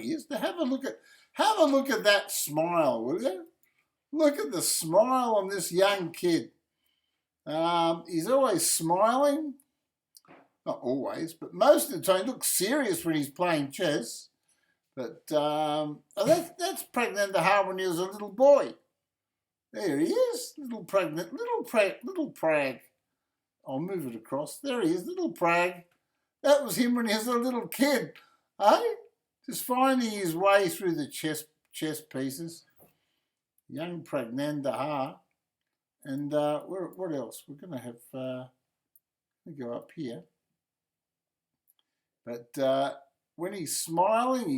he is. Have a look at that smile, will you? Look at the smile on this young kid. He's always smiling. Not always, but most of the time. He looks serious when he's playing chess. But that's Praggnanandahh when he was a little boy. There he is, little Prag. I'll move it across. There he is, little Prag. That was him when he was a little kid, eh? Just finding his way through the chess pieces. Young Praggnanandahh. And what else? We're going to have, let me go up here. But when he's smiling,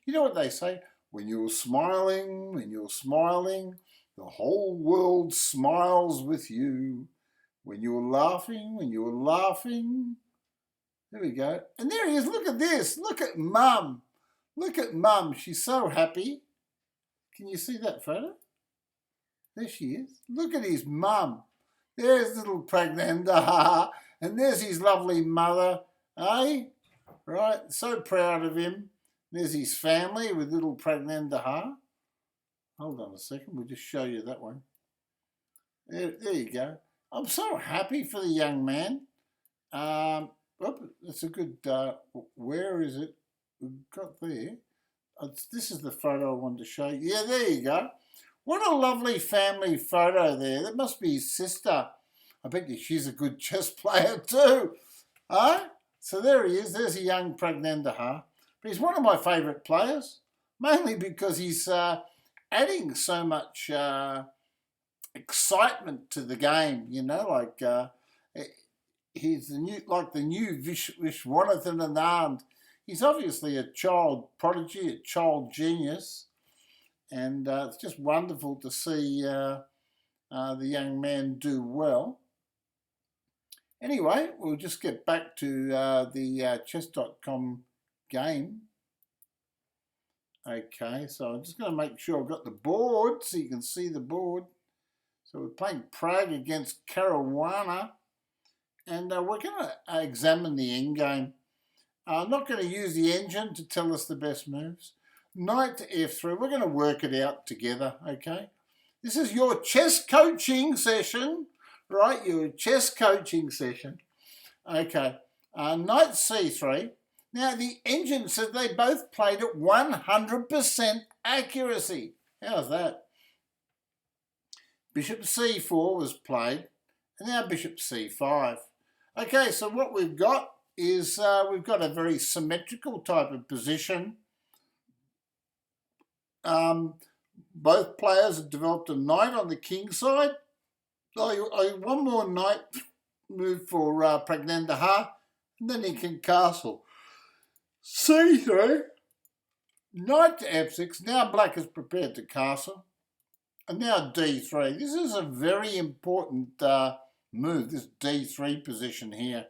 You know what they say? When you're smiling, the whole world smiles with you. When you're laughing, There we go. And there he is. Look at this. Look at Mum. She's so happy. Can you see that photo? There she is. Look at his mum. There's little Praggnanandahh. And there's his lovely mother. Eh? Right? So proud of him. There's his family with little Praggnanandahh. Hold on a second. We'll just show you that one. There you go. I'm so happy for the young man. That's a good... where is it? We've got there. This is the photo I wanted to show you. Yeah, there you go. What a lovely family photo there. That must be his sister. I bet you she's a good chess player too. Huh? So there he is. There's a young Praggnanandahh. But he's one of my favourite players, mainly because he's adding so much excitement to the game. You know, like he's the new Viswanathan. He's obviously a child prodigy, a child genius. And it's just wonderful to see the young man do well. Anyway, we'll just get back to the chess.com game. Okay, so I'm just going to make sure I've got the board so you can see the board. So we're playing Prag against Caruana. And we're going to examine the endgame. I'm not going to use the engine to tell us the best moves. Knight to f3. We're going to work it out together, okay? This is your chess coaching session, right? Your chess coaching session. Okay. Knight c3. Now, the engine said they both played at 100% accuracy. How's that? Bishop c4 was played, and now bishop c5. Okay, so what we've got is we've got a very symmetrical type of position. Both players have developed a knight on the king side. One more knight move for Praggnanandahh, and then he can castle. c3, knight to f6. Now black is prepared to castle. And now d3. This is a very important move, this d3 position here.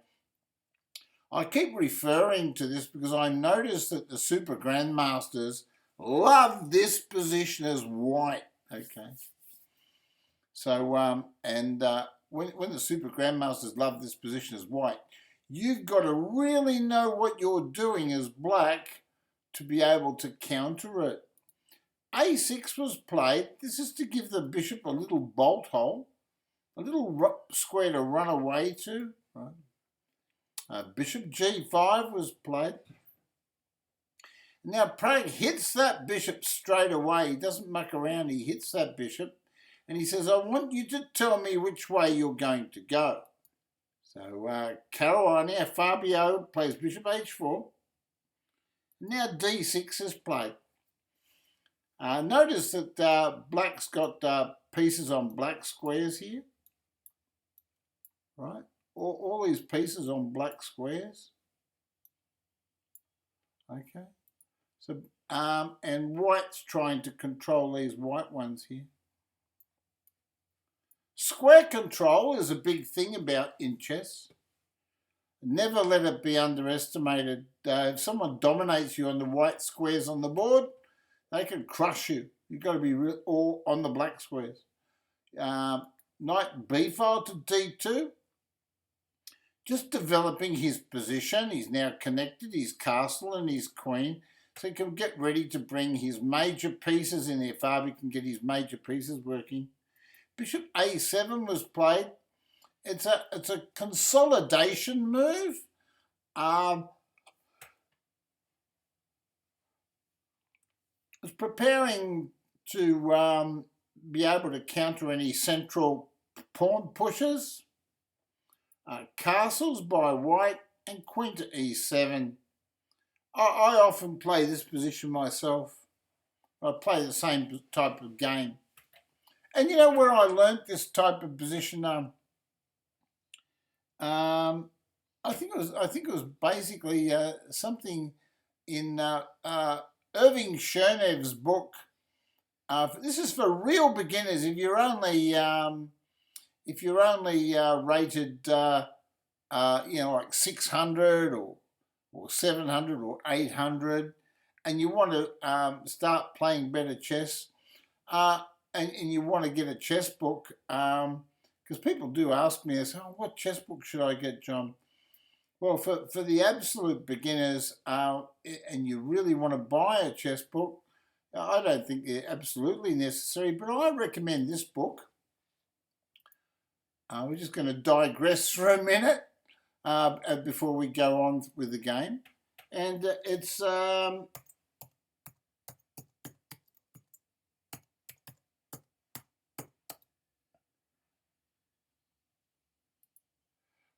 I keep referring to this because I noticed that the Super Grandmasters love this position as white. Okay. So, when the Super Grandmasters love this position as white, you've got to really know what you're doing as black to be able to counter it. a6 was played. This is to give the bishop a little bolt hole, a little square to run away to. Right? Bishop g5 was played. Now Prag hits that bishop straight away. He doesn't muck around. He hits that bishop. And he says, I want you to tell me which way you're going to go. So Caruana, Fabio plays bishop h4. Now d6 is played. Notice that black's got pieces on black squares here. Right? All these pieces on black squares. Okay. So, and white's trying to control these white ones here. Square control is a big thing in chess. Never let it be underestimated. If someone dominates you on the white squares on the board, they can crush you. You've got to be all on the black squares. Knight b file to d2. Just developing his position. He's now connected his castle and his queen. So he can get ready to bring his major pieces in there. Fabi can get his major pieces working. Bishop A7 was played. It's a consolidation move. It's preparing to be able to counter any central pawn pushes. Castles by white and queen to E7. I often play this position myself. I play the same type of game. And you know where I learnt this type of position? I think it was basically something in Irving Chernev's book. This is for real beginners. If you're only rated, like 600 or 700 or 800, and you want to start playing better chess, and you want to get a chess book, because people do ask me, what chess book should I get, John? Well, for the absolute beginners, and you really want to buy a chess book, I don't think they're absolutely necessary, but I recommend this book. We're just going to digress for a minute before we go on with the game. And it's...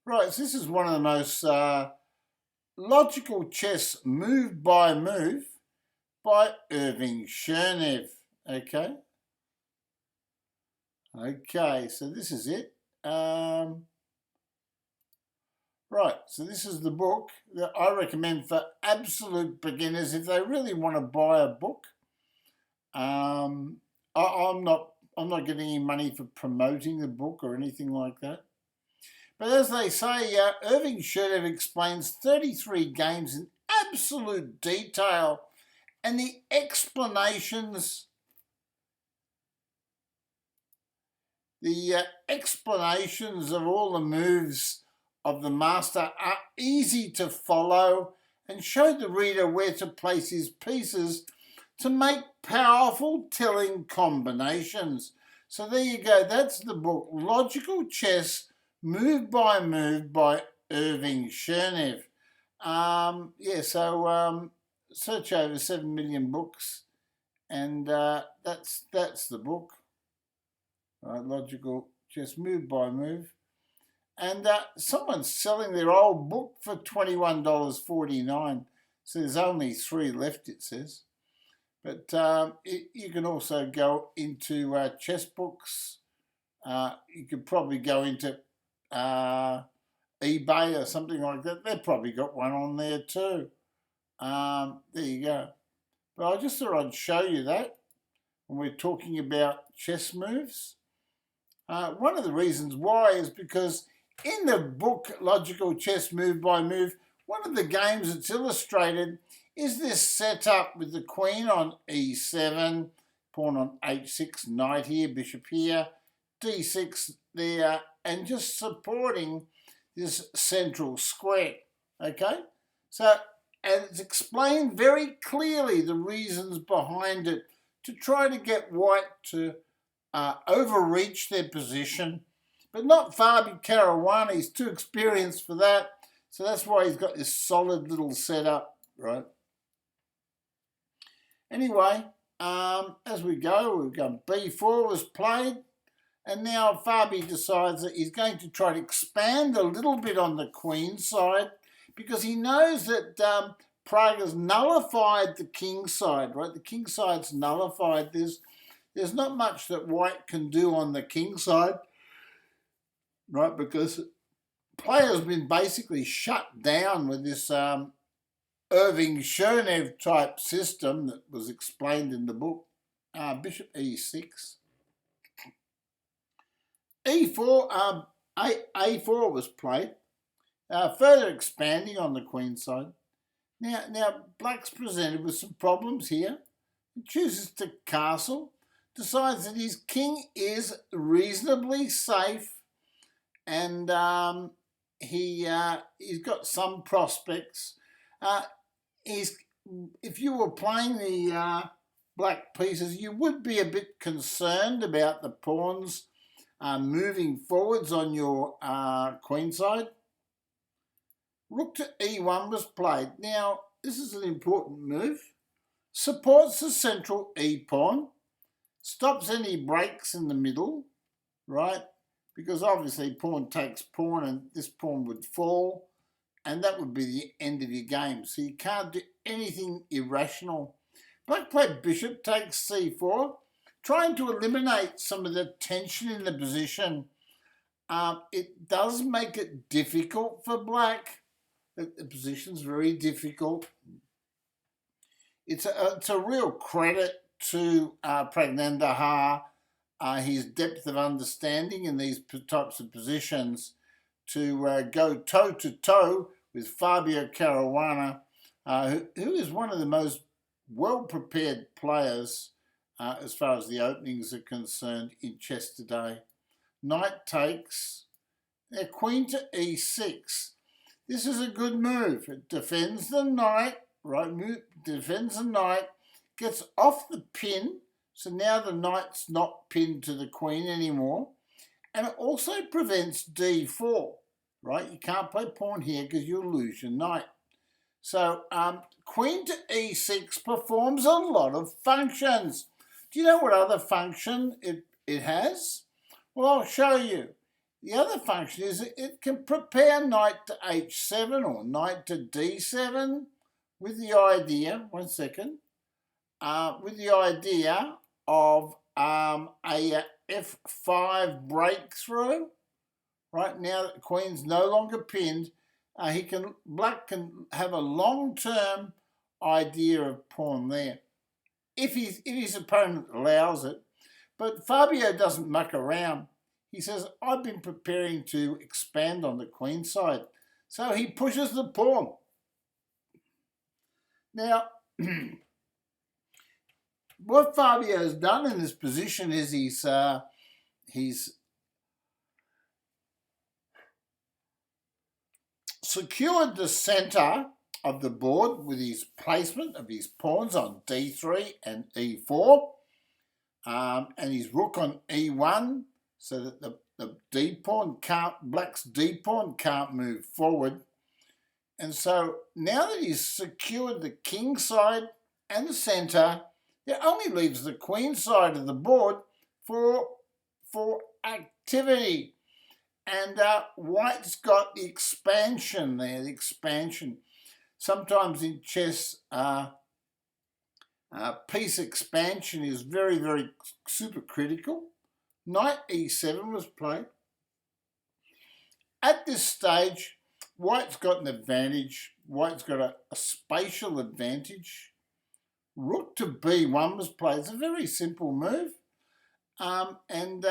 Right, so this is one of the most logical chess move by move by Irving Chernev. Okay. Okay, so this is it. Right, so this is the book that I recommend for absolute beginners if they really want to buy a book. I'm not getting any money for promoting the book or anything like that. But as they say, Irving Chernev explains 33 games in absolute detail, and the explanations of all the moves of the master are easy to follow and show the reader where to place his pieces to make powerful telling combinations. So there you go, that's the book, Logical Chess Move by Irving Chernev. Search over 7 million books, and that's the book. Right, Logical Chess Move by Move. And someone's selling their old book for $21.49. So there's only 3 left, it says. But you can also go into chess books. You could probably go into eBay or something like that. They've probably got one on there too. There you go. But I just thought I'd show you that when we're talking about chess moves. One of the reasons why is because in the book Logical Chess Move by Move, one of the games that's illustrated is this setup with the queen on e7, pawn on h6, knight here, bishop here, d6 there, and just supporting this central square, okay? So, and it's explained very clearly the reasons behind it to try to get white to overreach their position, but not Fabi Caruana. He's too experienced for that, so that's why he's got this solid little setup, right? Anyway, as we go, we've got b4 was played, and now Fabi decides that he's going to try to expand a little bit on the queen side because he knows that Prague has nullified the king side, right? The king side's nullified. There's not much that white can do on the king side, right? Because player's been basically shut down with this Irving Chernev type system that was explained in the book. Bishop e6. e4, a4 was played, further expanding on the queen side. Now black's presented with some problems here. He chooses to castle, decides that his king is reasonably safe, and he's got some prospects. He's if you were playing the black pieces, you would be a bit concerned about the pawns moving forwards on your queen side. Rook to e1 was played. Now, this is an important move. Supports the central e-pawn, stops any breaks in the middle, right? Because obviously pawn takes pawn and this pawn would fall and that would be the end of your game. So you can't do anything irrational. Black played bishop takes c4, trying to eliminate some of the tension in the position. It does make it difficult for black. The position's very difficult. It's a real credit to Praggnanandahh, his depth of understanding in these types of positions, to go toe-to-toe with Fabio Caruana, who is one of the most well-prepared players as far as the openings are concerned in chess today. Knight takes, queen to e6. This is a good move. It defends the knight, right? Defends the knight, gets off the pin, so now the knight's not pinned to the queen anymore. And it also prevents d4, right? You can't play pawn here because you'll lose your knight. So queen to e6 performs a lot of functions. Do you know what other function it has? Well, I'll show you. The other function is it can prepare knight to h7 or knight to d7 with the idea, with the idea of a f5 breakthrough. Right now that the queen's no longer pinned, black can have a long-term idea of pawn there, if his opponent allows it. But Fabio doesn't muck around. He says, I've been preparing to expand on the queen side. So he pushes the pawn. Now, what Fabio's done in this position is he's secured the centre of the board with his placement of his pawns on d3 and e4, and his rook on e1, so that the d-pawn black's d-pawn can't move forward. And so now that he's secured the king side and the centre, it only leaves the queen side of the board for activity. And white's got the expansion there, the expansion. Sometimes in chess, piece expansion is very, very super critical. Knight e7 was played. At this stage, white's got an advantage. White's got a spatial advantage. Rook to b1 was played. It's a very simple move. And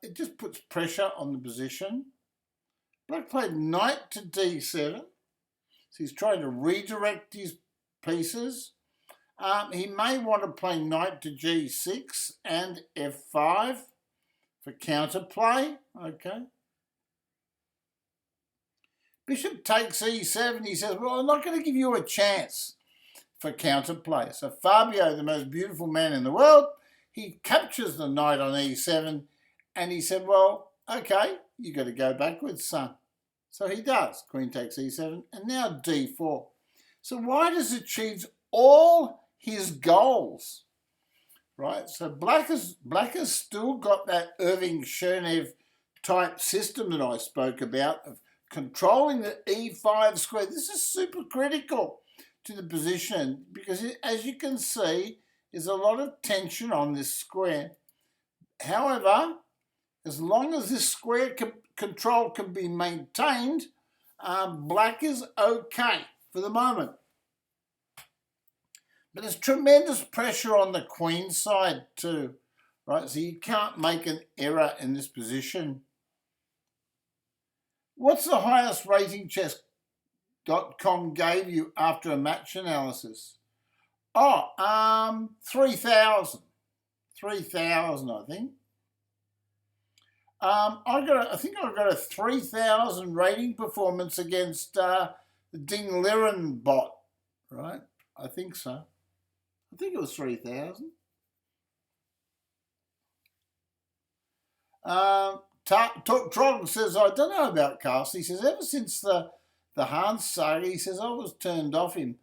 it just puts pressure on the position. Black played knight to d7. So he's trying to redirect his pieces. He may want to play knight to g6 and f5 for counterplay. Okay. Bishop takes e7. He says, well, I'm not going to give you a chance for counterplay. So Fabio, the most beautiful man in the world, he captures the knight on e7 and he said, well, okay, you got to go backwards, son. So he does. Queen takes e7 and now d4. So white has achieved all his goals, right? So black has still got that Irving Chernev type system that I spoke about of controlling the e5 square. This is super critical to the position because, as you can see, there's a lot of tension on this square. However, as long as this square control can be maintained, black is okay for the moment. But there's tremendous pressure on the queen side too, right? So you can't make an error in this position. What's the highest rating chess.com gave you after a match analysis? Oh, 3,000. 3,000, I think. I think I got a 3,000 rating performance against the Ding Liren bot, right? I think so. I think it was 3,000. Trog says, I don't know about Castle. He says, ever since the Hans saga, he says, I was turned off him.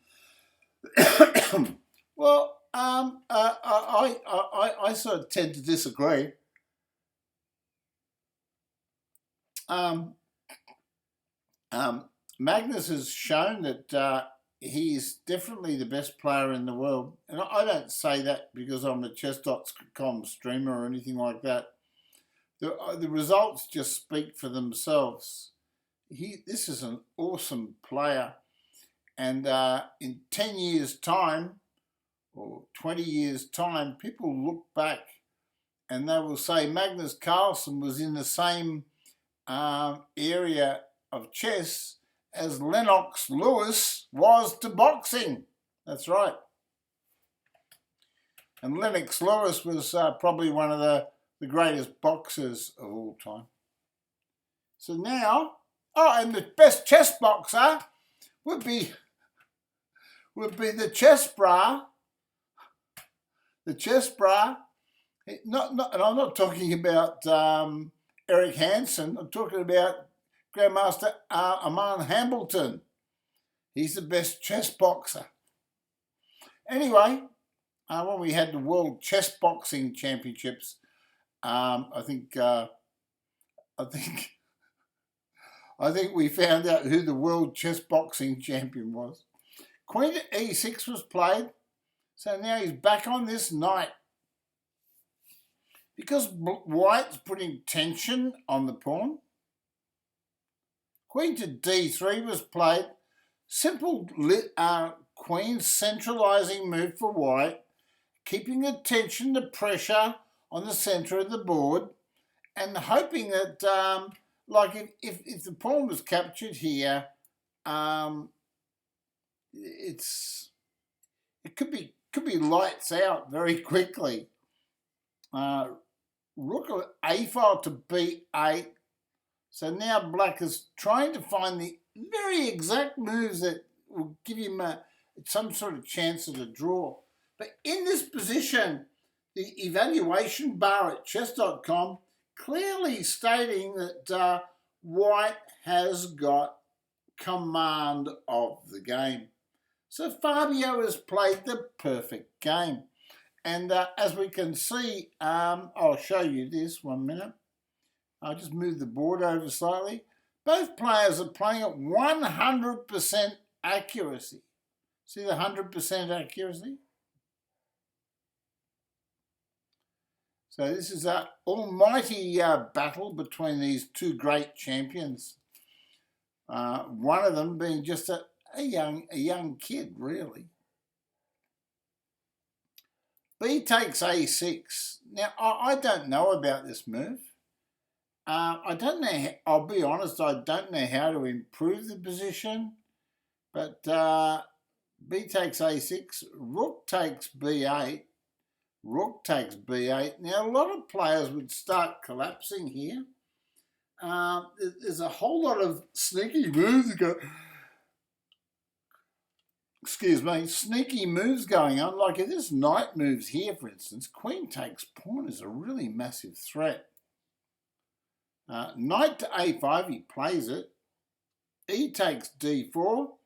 Well, I sort of tend to disagree. Magnus has shown that he's definitely the best player in the world. And I don't say that because I'm a chess.com streamer or anything like that. The results just speak for themselves. This is an awesome player. And in 10 years' time or 20 years' time, people look back and they will say Magnus Carlsen was in the same area of chess as Lennox Lewis was to boxing. That's right. And Lennox Lewis was probably one of the greatest boxers of all time. So now, and the best chess boxer would be the chess bra. The chess bra. And I'm not talking about Eric Hansen. I'm talking about Grandmaster Armand Hambleton. He's the best chess boxer. Anyway, when we had the World Chess Boxing Championships, I think we found out who the World Chess Boxing Champion was. Queen to E6 was played, so now he's back on this knight. Because White's putting tension on the pawn, Queen to D3 was played. Simple Queen centralising move for White, keeping the tension, the pressure on the centre of the board, and hoping that, like if the pawn was captured here, it could be lights out very quickly. Rook of A file to B8. So now Black is trying to find the very exact moves that will give him some sort of chance at a draw. But in this position, the evaluation bar at chess.com clearly stating that White has got command of the game. So Fabio has played the perfect game. And as we can see, I'll show you this 1 minute. I'll just move the board over slightly. Both players are playing at 100% accuracy. See the 100% accuracy? So this is an almighty battle between these two great champions. One of them being just a young kid, really. B takes A6. Now, I don't know about this move. I don't know, I'll be honest, I don't know how to improve the position. But B takes A6, Rook takes B8, Rook takes B8. Now, a lot of players would start collapsing here. There's a whole lot of sneaky moves sneaky moves going on. Like if this knight moves here, for instance, queen takes pawn is a really massive threat. Knight to A5, he plays it. E takes D4.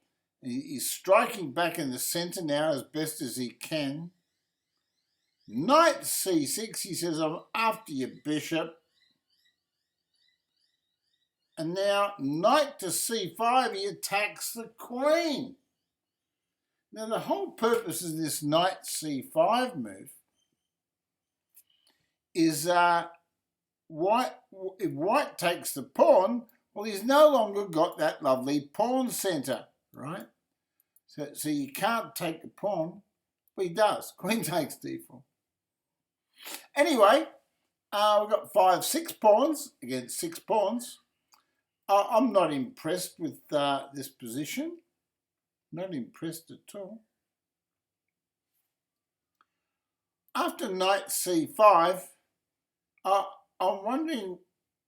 He's striking back in the centre now as best as he can. Knight C6, he says, I'm after your bishop. And now knight to C5, he attacks the queen. Now the whole purpose of this knight C5 move is if White takes the pawn, well, he's no longer got that lovely pawn centre, right? So you can't take the pawn, but he does. Queen takes D4. Anyway, we've got 5-6 pawns against 6 pawns. I'm not impressed with this position. Not impressed at all. After knight C5, I'm wondering,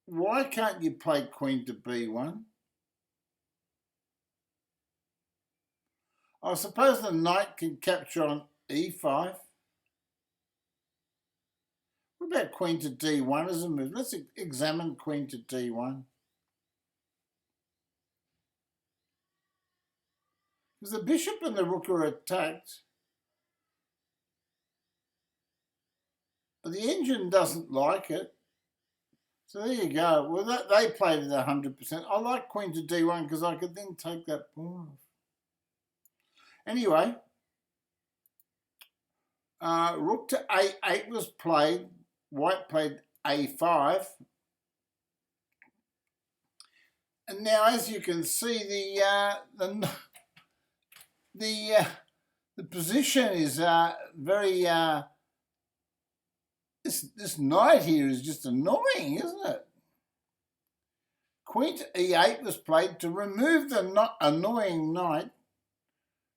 why can't you play queen to B1? I suppose the knight can capture on e5. What about queen to d1 as a move? Let's examine queen to d1. Because the bishop and the rook are attacked. The engine doesn't like it. So there you go. Well, they played it 100%. I like queen to d1 because I could then take that pawn off. Anyway, rook to a8 was played. White played a5. And now, as you can see, the position is very. This knight here is just annoying, isn't it? Queen to e8 was played to remove the annoying knight.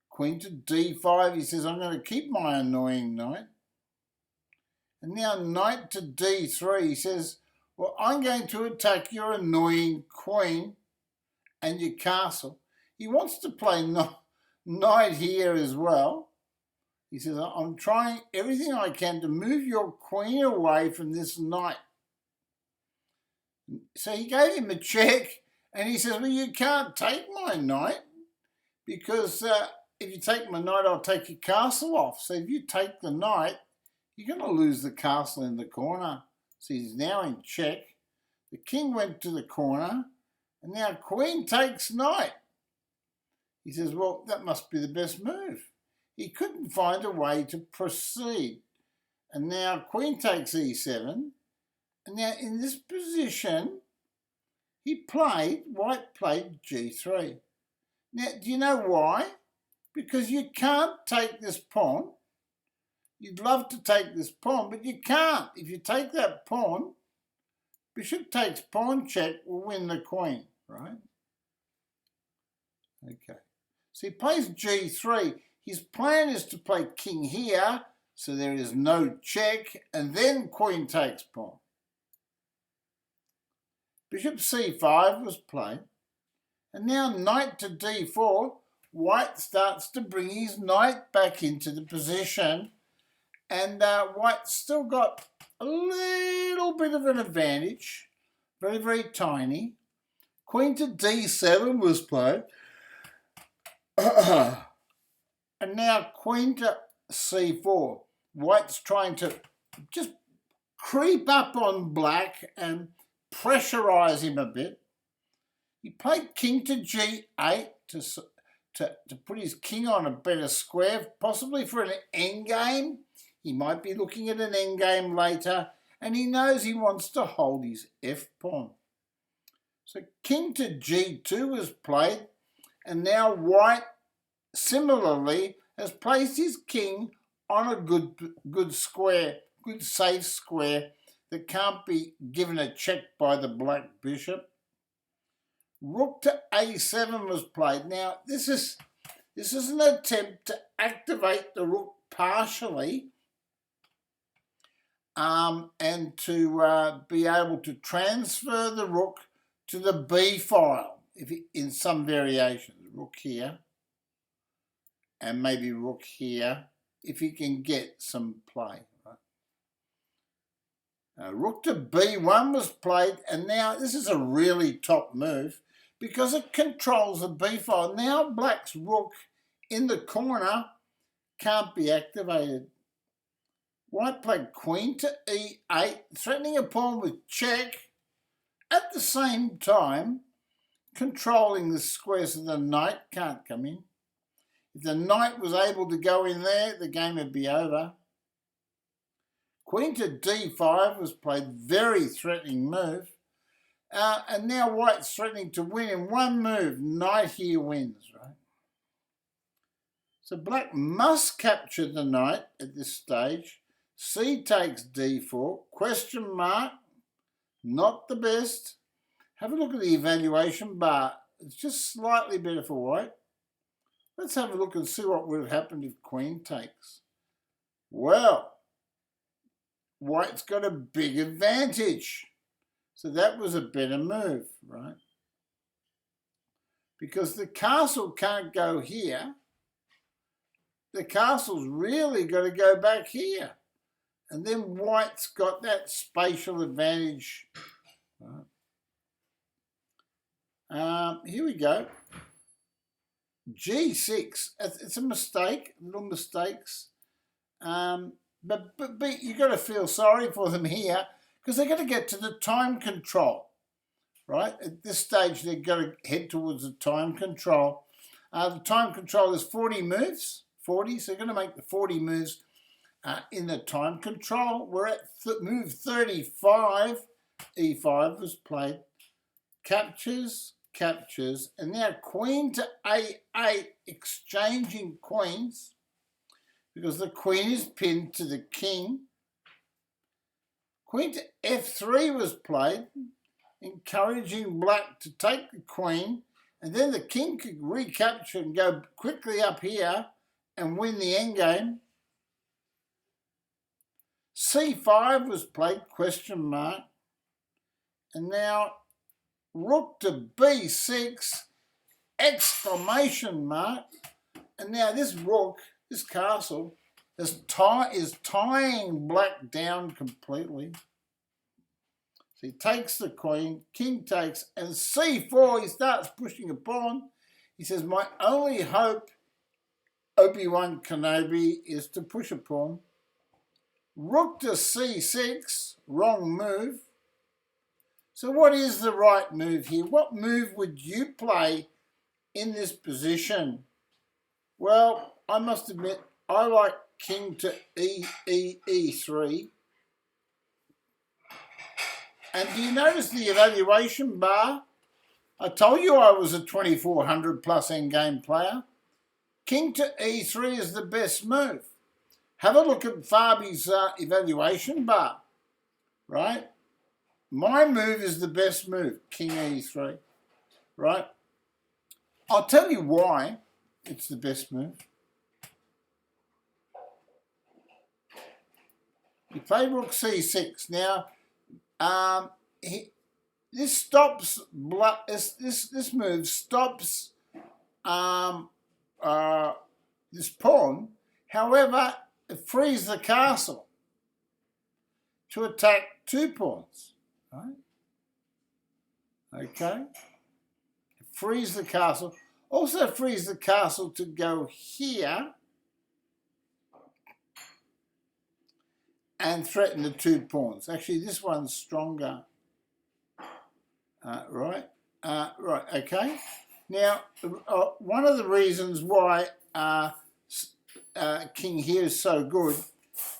Queen to d5, he says, I'm going to keep my annoying knight. And now knight to d3, he says, well, I'm going to attack your annoying queen and your castle. He wants to play knight here as well. He says, I'm trying everything I can to move your queen away from this knight. So he gave him a check, and he says, well, you can't take my knight because if you take my knight, I'll take your castle off. So if you take the knight, you're going to lose the castle in the corner. So he's now in check. The king went to the corner, and now queen takes knight. He says, well, that must be the best move. He couldn't find a way to proceed. And now queen takes e7. And now in this position, white played g3. Now, do you know why? Because you can't take this pawn. You'd love to take this pawn, but you can't. If you take that pawn, bishop takes pawn check will win the queen, right? Okay. So he plays g3. His plan is to play king here, so there is no check, and then queen takes pawn. Bishop c5 was played, and now knight to d4. White starts to bring his knight back into the position, and White's still got a little bit of an advantage, very, very tiny. Queen to d7 was played. And now queen to c4. White's trying to just creep up on black and pressurise him a bit. He played king to g8 to put his king on a better square, possibly for an endgame. He might be looking at an endgame later, and he knows he wants to hold his f-pawn. So king to g2 was played, and now White similarly has placed his king on a good square, good safe square that can't be given a check by the black bishop. Rook to a7 was played. Now this is an attempt to activate the rook partially, and to be able to transfer the rook to the b file in some variations. Rook here, and maybe rook here, if he can get some play. Right? Rook to b1 was played, and now this is a really top move because it controls the b file. Now black's rook in the corner can't be activated. White played queen to e8, threatening a pawn with check, at the same time controlling the square so the knight can't come in. If the knight was able to go in there, the game would be over. Queen to d5 was played, very threatening move. And now White's threatening to win in one move. Knight here wins, right? So black must capture the knight at this stage. C takes d4, question mark, not the best. Have a look at the evaluation bar. It's just slightly better for White. Let's have a look and see what would have happened if queen takes. Well, White's got a big advantage. So that was a better move, right? Because the castle can't go here. the castle's really got to go back here. And then white's got that spatial advantage. Here we go. G6. It's a mistake, little mistakes. But you've got to feel sorry for them here because they're going to get to the time control, right? At this stage, they've got to head towards the time control. The time control is 40 moves, 40, so they're going to make the 40 moves in the time control. We're at move 35. E5 was played. Captures, and now queen to A8, exchanging queens, because the queen is pinned to the king. Queen to F3 was played, encouraging black to take the queen, and then the king could recapture and go quickly up here and win the endgame. C5 was played, question mark, and now rook to B6, exclamation mark, and now this rook, this castle, is tying black down completely. So he takes the queen, king takes, and C4, he starts pushing a pawn. He says, my only hope, Obi-Wan Kenobi, is to push a pawn. Rook to C6, wrong move. So what is the right move here? What move would you play in this position? Well, I must admit, I like king to E3. And do you notice the evaluation bar? I told you I was a 2400 plus endgame player. King to E3 is the best move. Have a look at Fabi's evaluation bar, right? My move is the best move, king E3, right? I'll tell you why it's the best move. You play rook C6. Now, this stops, this move stops this pawn. However, it frees the castle to attack two pawns. Right? Okay. It frees the castle. Also frees the castle to go here and threaten the two pawns. Actually, this one's stronger. Right. Right. Okay. Now, one of the reasons why king here is so good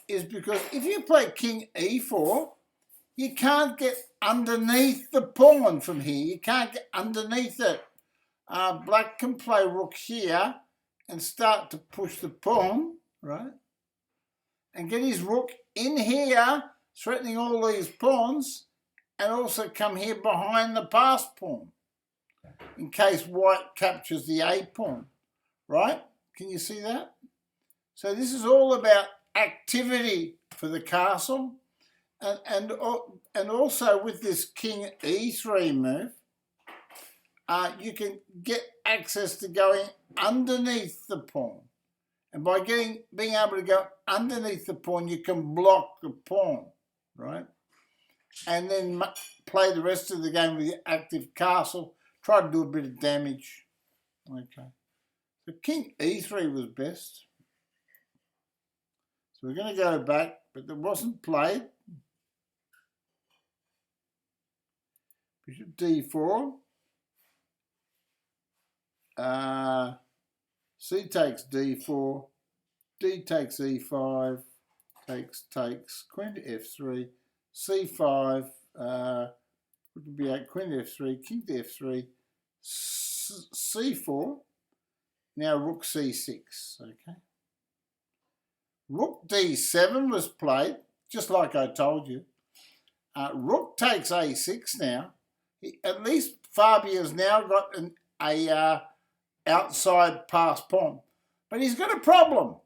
is because if you play king E4, you can't get underneath the pawn from here. You can't get underneath it. Black can play rook here and start to push the pawn, right? And get his rook in here, threatening all these pawns, and also come here behind the passed pawn in case white captures the A pawn, right? Can you see that? So this is all about activity for the castle. And also with this king E3 move, you can get access to going underneath the pawn. And by being able to go underneath the pawn, you can block the pawn, right? And then play the rest of the game with your active castle. Try to do a bit of damage. Okay. So king E3 was best. So we're going to go back, but it wasn't played. Bishop D4. C takes D4. D takes E5. Takes. Queen to F3. C5. What would be at queen to F3. King to F3. C4. Now rook C6. Okay. Rook D7 was played, just like I told you. Rook takes A6 now. At least Fabia's now got a outside pass pawn. But he's got a problem.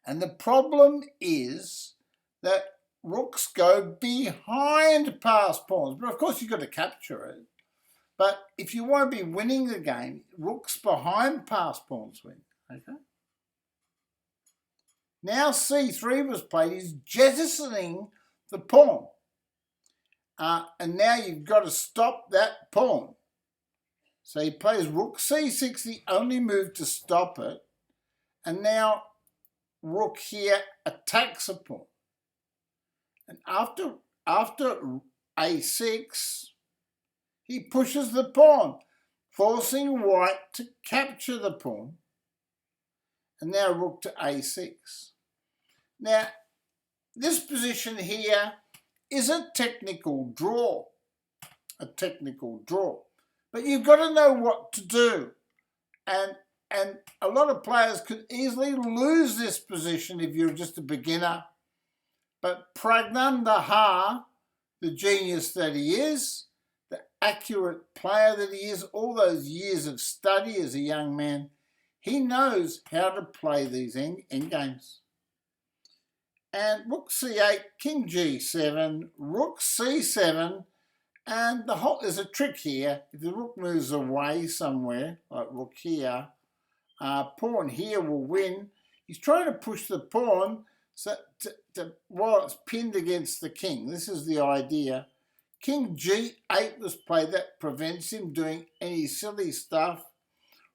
And the problem is that rooks go behind pass pawns. But of course you've got to capture it. But if you want to be winning the game, rooks behind pass pawns win. Okay? Now c3 was played. He's jettisoning the pawn. And now you've got to stop that pawn. So he plays rook c6, the only move to stop it. And now rook here attacks a pawn. And after a6, he pushes the pawn, forcing white to capture the pawn. And now rook to a6. Now, this position here is a technical draw. But you've got to know what to do. And a lot of players could easily lose this position if you're just a beginner. But Praggnanandahh, the genius that he is, the accurate player that he is, all those years of study as a young man, he knows how to play these endgames. And rook c8, king g7, rook c7, and there's a trick here. If the rook moves away somewhere, like rook here, pawn here will win. He's trying to push the pawn while it's pinned against the king. This is the idea. King g8 was played. That prevents him doing any silly stuff.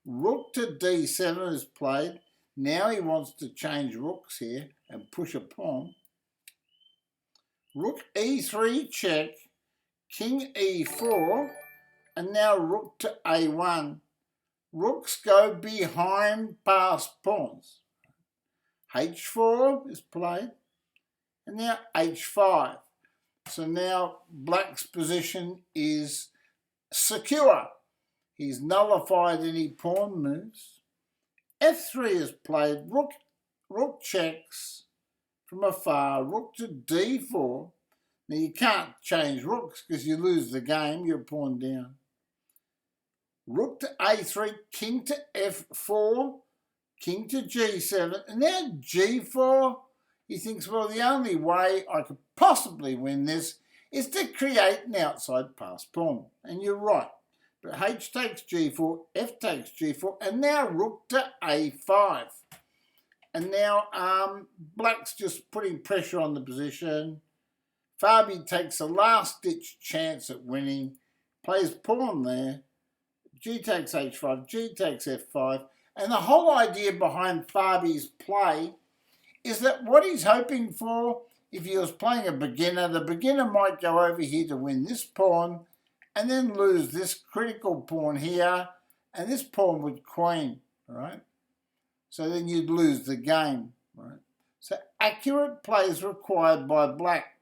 Rook to d7 is played. Now he wants to change rooks here and push a pawn. Rook e3 check, king e4, and now rook to a1. Rooks go behind past pawns. h4 is played, and now h5. So now black's position is secure. He's nullified any pawn moves. f3 is played, rook checks from afar, rook to d4. Now you can't change rooks because you lose the game, you're pawn down. Rook to a3, king to f4, king to g7, and now g4. He thinks, well, the only way I could possibly win this is to create an outside pass pawn. And you're right. But h takes g4, f takes g4, and now rook to a5. And now black's just putting pressure on the position. Fabi takes a last-ditch chance at winning, plays pawn there. G takes h5, G takes f5. And the whole idea behind Fabi's play is that what he's hoping for, if he was playing a beginner, the beginner might go over here to win this pawn and then lose this critical pawn here, and this pawn would queen, right? So then you'd lose the game, right? So accurate play is required by black.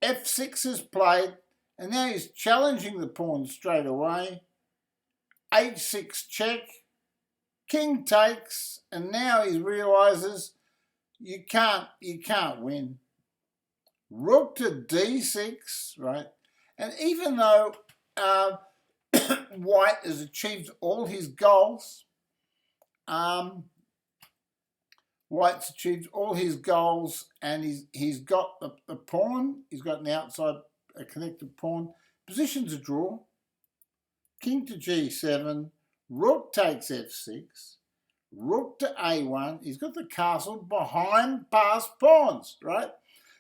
f6 is played, and now he's challenging the pawn straight away. h6 check, king takes, and now he realises you can't win. Rook to d6, right? And even though white has achieved all his goals, white's achieved all his goals, and he's got the pawn. He's got an outside a connected pawn. Position's a draw. King to g7. Rook takes f6. Rook to a1. He's got the castle behind past pawns, right?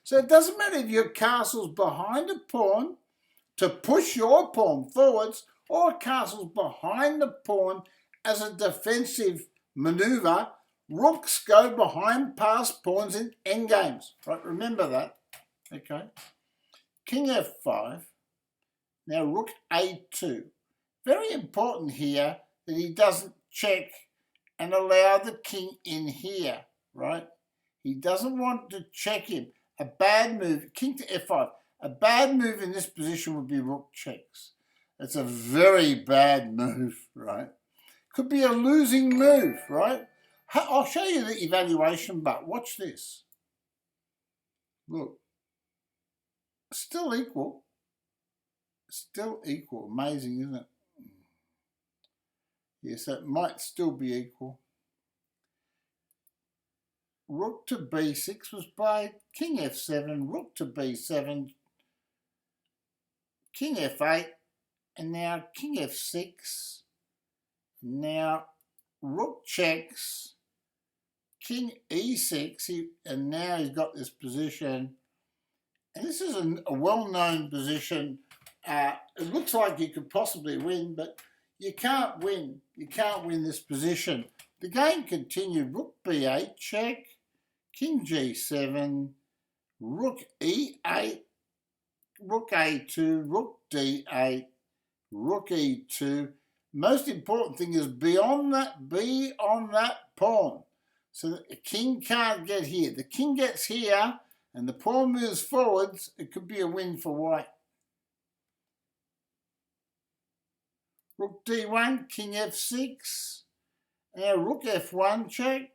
So it doesn't matter if your castle's behind a pawn to push your pawn forwards, or a castle's behind the pawn as a defensive manoeuvre. Rooks go behind past pawns in endgames, right? Remember that, okay? King f5. Now rook a2. Very important here that he doesn't check and allow the king in here, right? He doesn't want to check him. A bad move, king to f5. A bad move in this position would be rook checks. It's a very bad move, right? Could be a losing move, right? I'll show you the evaluation, but watch this. Look. Still equal. Still equal. Amazing, isn't it? Yes, that might still be equal. Rook to b6 was played. King f7, rook to b7, king f8, and now king f6. Now rook checks, king e6, and now he's got this position. And this is a well-known position. It looks like you could possibly win, but you can't win. You can't win this position. The game continued. Rook b8, check. King g7, rook e8, rook a2, rook d8, rook e2. Most important thing is be on that pawn. So that the king can't get here. The king gets here and the pawn moves forwards. It could be a win for white. Rook d1, king f6. Now rook f1, check.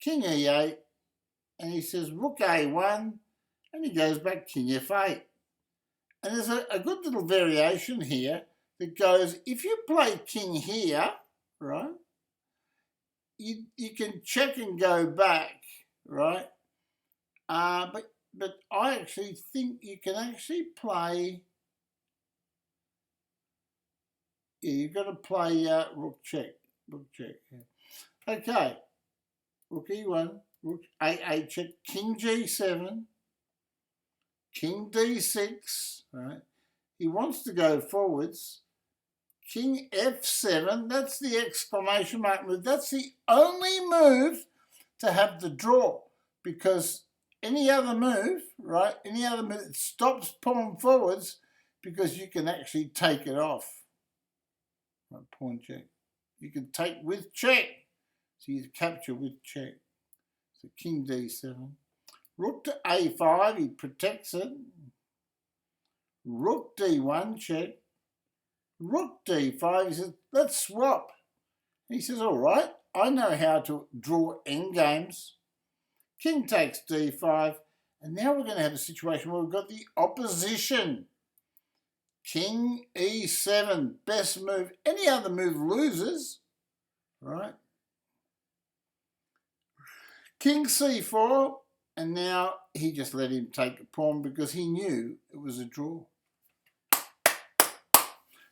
King e8. And he says rook a1. And he goes back king f8. And there's a good little variation here that goes, if you play king here, right, you can check and go back, right? But I actually think you can actually play, yeah, you've got to play rook check, yeah. Okay, rook e1, rook a8 check, king g7, king d6, right? He wants to go forwards. King f7, that's the exclamation mark move. That's the only move to have the draw, because any other move, right, any other move stops pawn forwards because you can actually take it off. Right, pawn check. You can take with check. So you capture with check. So king d7. Rook to a5, he protects it. Rook d1, check. Rook d5, he says, let's swap. He says, all right, I know how to draw endgames. King takes d5, and now we're going to have a situation where we've got the opposition. King e7, best move. Any other move loses, right? King c4, and now he just let him take a pawn because he knew it was a draw.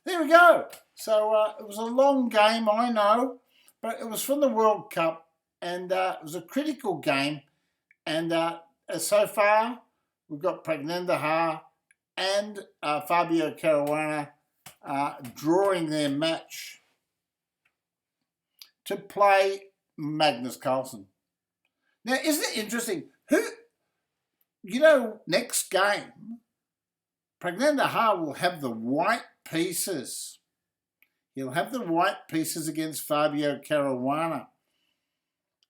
There we go. So it was a long game, I know, but it was from the World Cup, and it was a critical game. And so far, we've got Praggnanandahh and Fabio Caruana drawing their match to play Magnus Carlsen. Now, isn't it interesting? Next game, Praggnanandahh will have the white pieces. He'll have the white pieces against Fabio Caruana.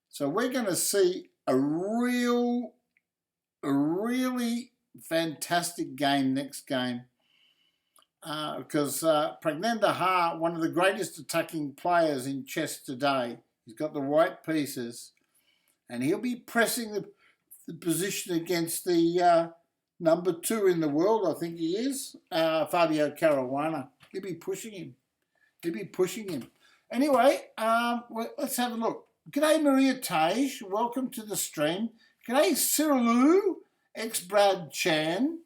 So we're going to see a really fantastic game next game, because Praggnanandahh, one of the greatest attacking players in chess today, he's got the white pieces, and he'll be pressing the position against the number 2 in the world, I think he is, Fabio Caruana. He'll be pushing him. Anyway, let's have a look. G'day Maria Tage, welcome to the stream. G'day Cyrilou, ex-Brad Chan.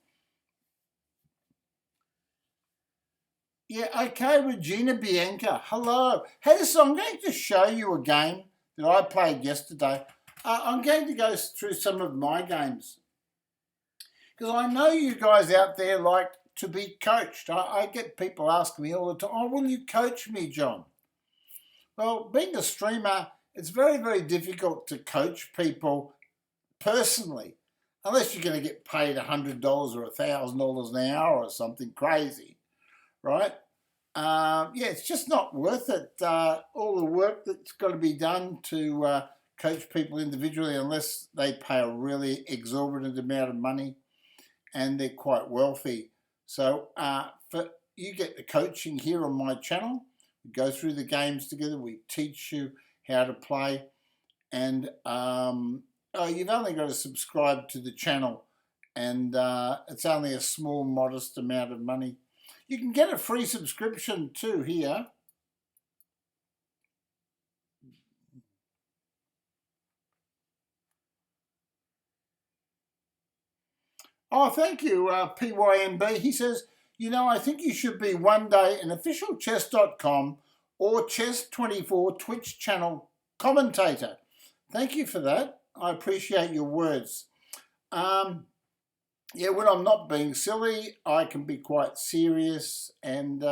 Yeah, okay, Regina Bianca, hello. Hey, so I'm going to show you a game that I played yesterday. I'm going to go through some of my games, because I know you guys out there like to be coached. I get people asking me all the time, oh, will you coach me, John? Well, being a streamer, it's very, very difficult to coach people personally, unless you're going to get paid $100 or $1,000 an hour or something crazy, right? Yeah, it's just not worth it. All the work that's got to be done to coach people individually, unless they pay a really exorbitant amount of money and they're quite wealthy. So you get the coaching here on my channel. We go through the games together. We teach you how to play, and you've only got to subscribe to the channel, and it's only a small, modest amount of money. You can get a free subscription too here. Oh, thank you, PYMB. He says, I think you should be one day an official chess.com or Chess24 Twitch channel commentator. Thank you for that. I appreciate your words. Yeah, when I'm not being silly, I can be quite serious, and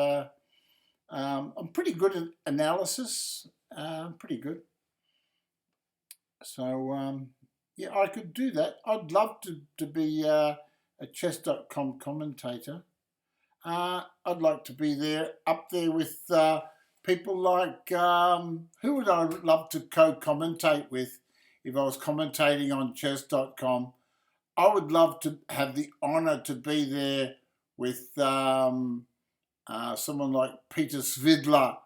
I'm pretty good at analysis. Pretty good. So, yeah, I could do that. I'd love to be a chess.com commentator. I'd like to be there, up there with people like, who would I love to co-commentate with if I was commentating on chess.com? I would love to have the honour to be there with someone like Peter Svidler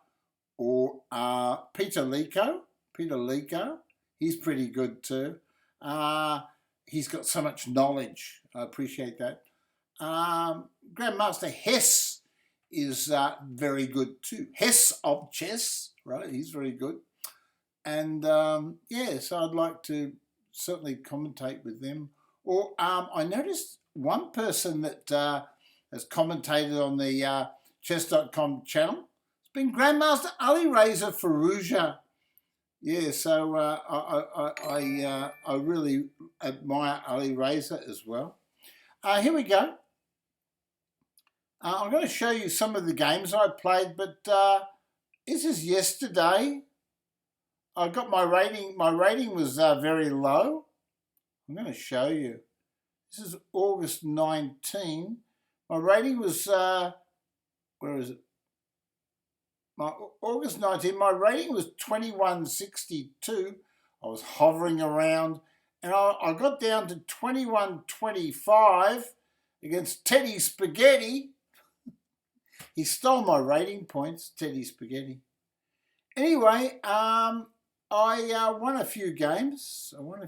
or Peter Liko. Peter Liko, he's pretty good too. He's got so much knowledge. I appreciate that. Grandmaster Hess is very good too. Hess of chess, right? He's very good. And yeah, so I'd like to certainly commentate with them. Or I noticed one person that has commentated on the chess.com channel. It's been Grandmaster Ali Reza Firouzja. Yeah, so I really admire Ali Reza as well. Here we go. I'm going to show you some of the games I played, but this is yesterday. I got my rating. My rating was very low. I'm going to show you. This is August 19. My rating was, where is it? August 19, my rating was 2162. I was hovering around, and I got down to 2125 against Teddy Spaghetti. He stole my rating points, Teddy Spaghetti. Anyway, I won a few games. I won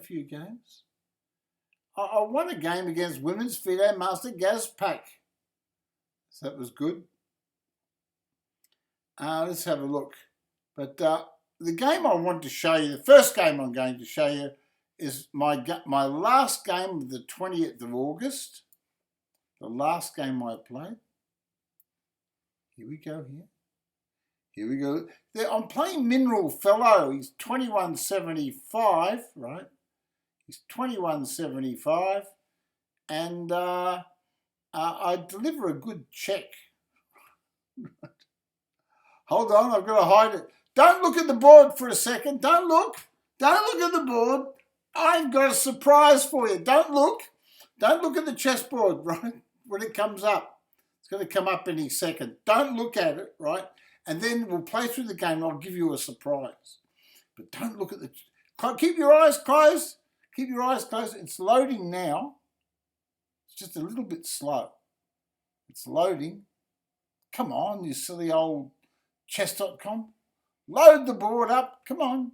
a game against Women's FIDE Master Gazpak. So that was good. Let's have a look. But the game I want to show you, the first game I'm going to show you, is my last game of the 20th of August. The last game I played. Here we go here. Here we go. I'm playing Mineral Fellow. He's 2175, right? He's 2175. And I deliver a good check. Hold on, I've got to hide it. Don't look at the board for a second. Don't look. Don't look at the board. I've got a surprise for you. Don't look. Don't look at the chessboard, right? When it comes up. It's going to come up any second. Don't look at it, right? And then we'll play through the game and I'll give you a surprise. But don't look at the... Keep your eyes closed. Keep your eyes closed. It's loading now. It's just a little bit slow. It's loading. Come on, you silly old chess.com. Load the board up. Come on.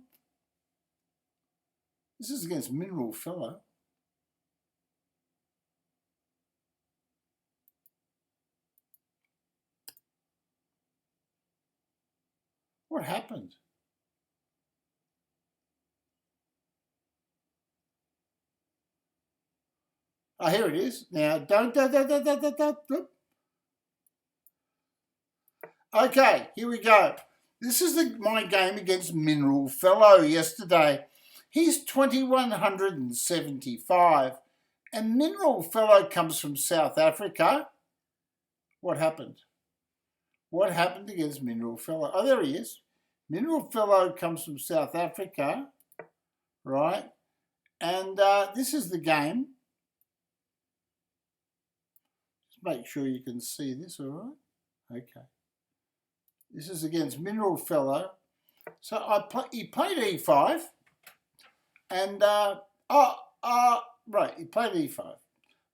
This is against Mineral Fellow. What happened? Oh, here it is. Now, don't. Okay, here we go. This is my game against Mineral Fellow yesterday. He's 2175. And Mineral Fellow comes from South Africa. What happened? What happened against Mineral Fellow? Oh, there he is. Mineral Fellow comes from South Africa, right? And this is the game. Just make sure you can see this, all right? Okay. This is against Mineral Fellow. So he played e5. And, right, he played e5.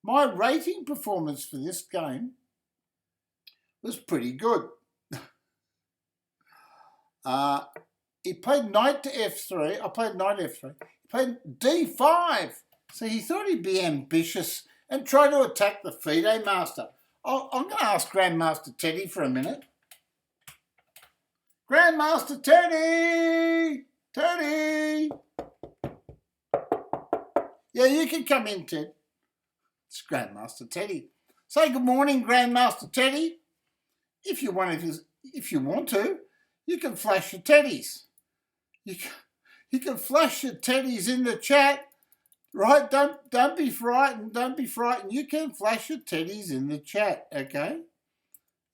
My rating performance for this game was pretty good. He played knight to f3. I played knight f3. He played d5. So he thought he'd be ambitious and try to attack the FIDE master. I'm going to ask Grandmaster Teddy for a minute. Grandmaster Teddy! Teddy! Yeah, you can come in, Ted. It's Grandmaster Teddy. Say good morning, Grandmaster Teddy. If you want to, you can flash your teddies. You can flash your teddies in the chat, right? Don't be frightened. Don't be frightened. You can flash your teddies in the chat, okay?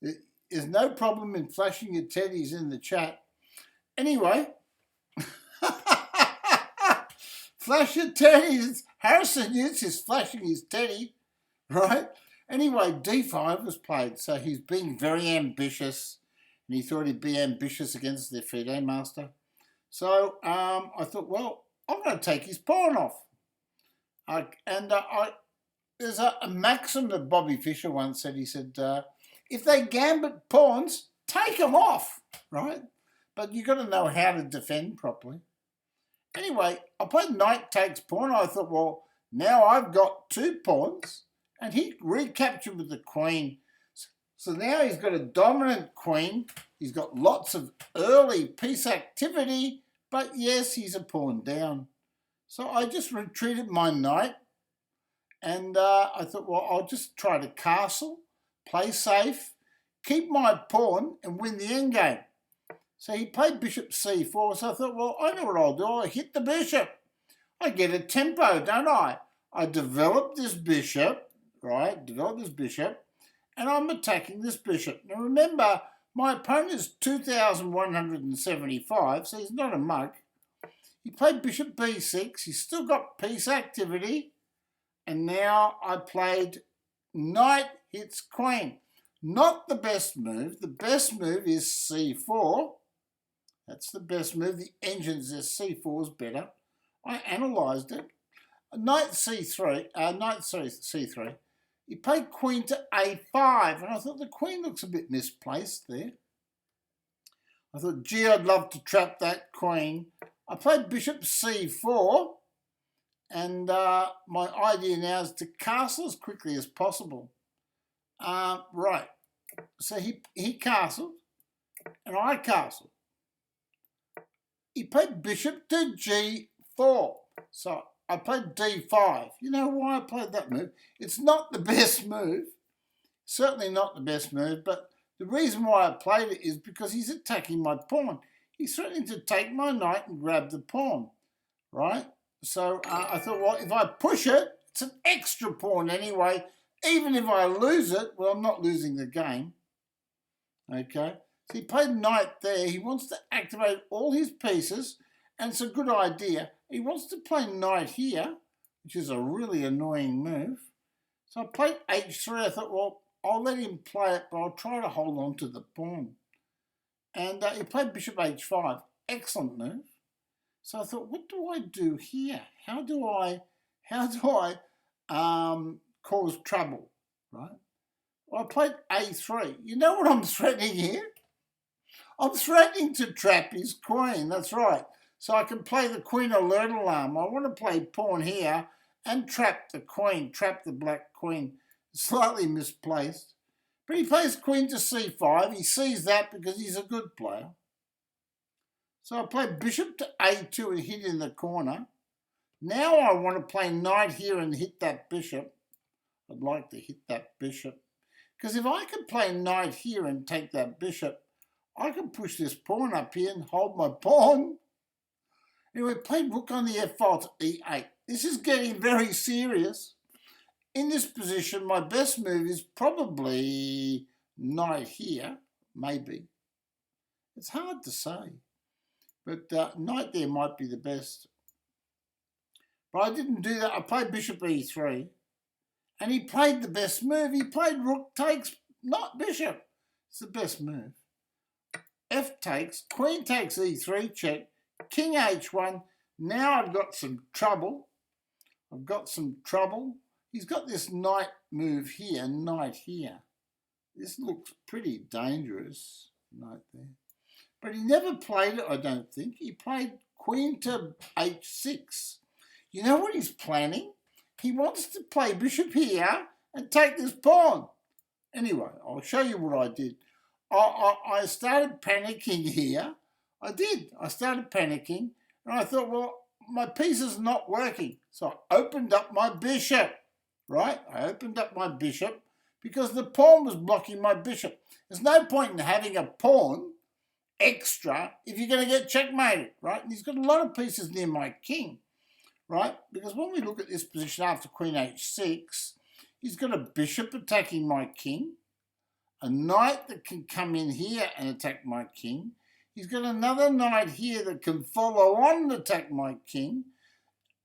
There's no problem in flashing your teddies in the chat. Anyway, flash your teddies. Harrison Utes is flashing his teddy, right? Anyway, D5 was played, so he's being very ambitious, and he thought he'd be ambitious against the FIDE master. So I thought, well, I'm going to take his pawn off. There's a maxim that Bobby Fischer once said. He said, if they gambit pawns, take them off, right? But you've got to know how to defend properly. Anyway, I played knight takes pawn. I thought, well, now I've got 2 pawns, and he recaptured with the queen. So now he's got a dominant queen. He's got lots of early piece activity, but yes, he's a pawn down. So I just retreated my knight, and I thought, well, I'll just try to castle, play safe, keep my pawn, and win the endgame. So he played bishop c4, so I thought, well, I know what I'll do. I'll hit the bishop. I get a tempo, don't I? I develop this bishop, right? Develop this bishop, and I'm attacking this bishop. Now remember, my opponent is 2,175, so he's not a mug. He played bishop b6. He's still got piece activity. And now I played knight hits queen. Not the best move. The best move is c4. That's the best move. The engine says c4 is better. I analysed it. Knight c3. C3. He played queen to a5, and I thought the queen looks a bit misplaced there. I thought, gee, I'd love to trap that queen. I played bishop c4, and my idea now is to castle as quickly as possible. Right, so he castled, and I castled. He played bishop to g4, so I played d5. You know why I played that move? It's not the best move, certainly not the best move, but the reason why I played it is because he's attacking my pawn. He's threatening to take my knight and grab the pawn, right? So I thought, well, if I push it, it's an extra pawn anyway. Even if I lose it, well, I'm not losing the game, okay? So he played knight there. He wants to activate all his pieces, and it's a good idea. He wants to play knight here, which is a really annoying move. So I played h3. I thought, well, I'll let him play it, but I'll try to hold on to the pawn. And he played bishop h5. Excellent move. So I thought, what do I do here? How do I cause trouble, right? Well, I played a3. You know what I'm threatening here? I'm threatening to trap his queen. That's right. So I can play the queen alert alarm. I want to play pawn here and trap the queen, trap the black queen. Slightly misplaced. But he plays queen to c5. He sees that because he's a good player. So I play bishop to a2 and hit in the corner. Now I want to play knight here and hit that bishop. I'd like to hit that bishop. Because if I can play knight here and take that bishop, I can push this pawn up here and hold my pawn. Anyway, played rook on the f file to e8. This is getting very serious. In this position, my best move is probably knight here, maybe. It's hard to say, but knight there might be the best. But I didn't do that. I played bishop e3, and he played the best move. He played rook takes, not bishop. It's the best move. F takes, queen takes e3, check, king h1. Now I've got some trouble. He's got this knight move here, knight here. This looks pretty dangerous, knight there. But he never played it, I don't think. He played queen to h6. You know what he's planning? He wants to play bishop here and take this pawn. Anyway, I'll show you what I did. I started panicking here. I did. I started panicking. And I thought, well, my piece is not working. So I opened up my bishop. Right? I opened up my bishop because the pawn was blocking my bishop. There's no point in having a pawn extra if you're going to get checkmated, right? And he's got a lot of pieces near my king, right? Because when we look at this position after queen h6, he's got a bishop attacking my king, a knight that can come in here and attack my king. He's got another knight here that can follow on and attack my king.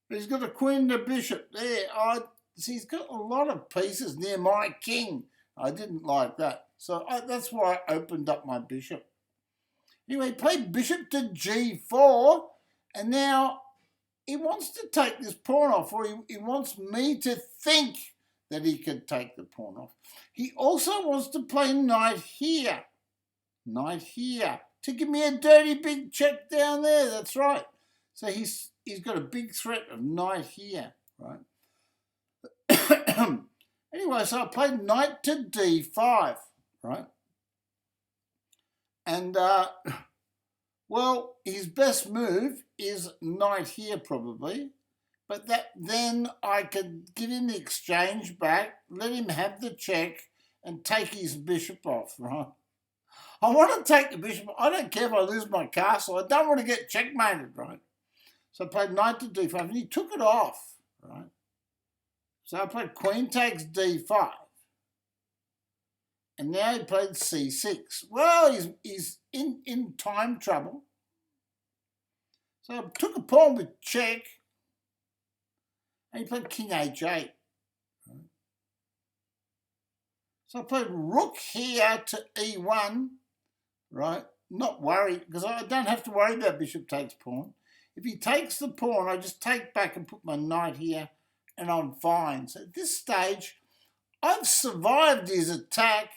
But he's got a queen and a bishop there. See, he's got a lot of pieces near my king. I didn't like that. So that's why I opened up my bishop. Anyway, he played bishop to g4, and now he wants to take this pawn off, or he wants me to think that he could take the pawn off. He also wants to play knight here, to give me a dirty big check down there. That's right. So he's got a big threat of knight here, right? Anyway, so I played knight to d5, right? And, well, his best move is knight here probably, but then I could give him the exchange back, let him have the check, and take his bishop off, right? I want to take the bishop. I don't care if I lose my castle. I don't want to get checkmated, right? So I played knight to d5, and he took it off, right? So I played queen takes d5. And now he played c6. Well, he's in time trouble. So I took a pawn with check, and he played king h8. Right? So I played rook here to e1, right? Not worried, because I don't have to worry about bishop takes pawn. If he takes the pawn, I just take back and put my knight here, and I'm fine. So at this stage, I've survived his attack.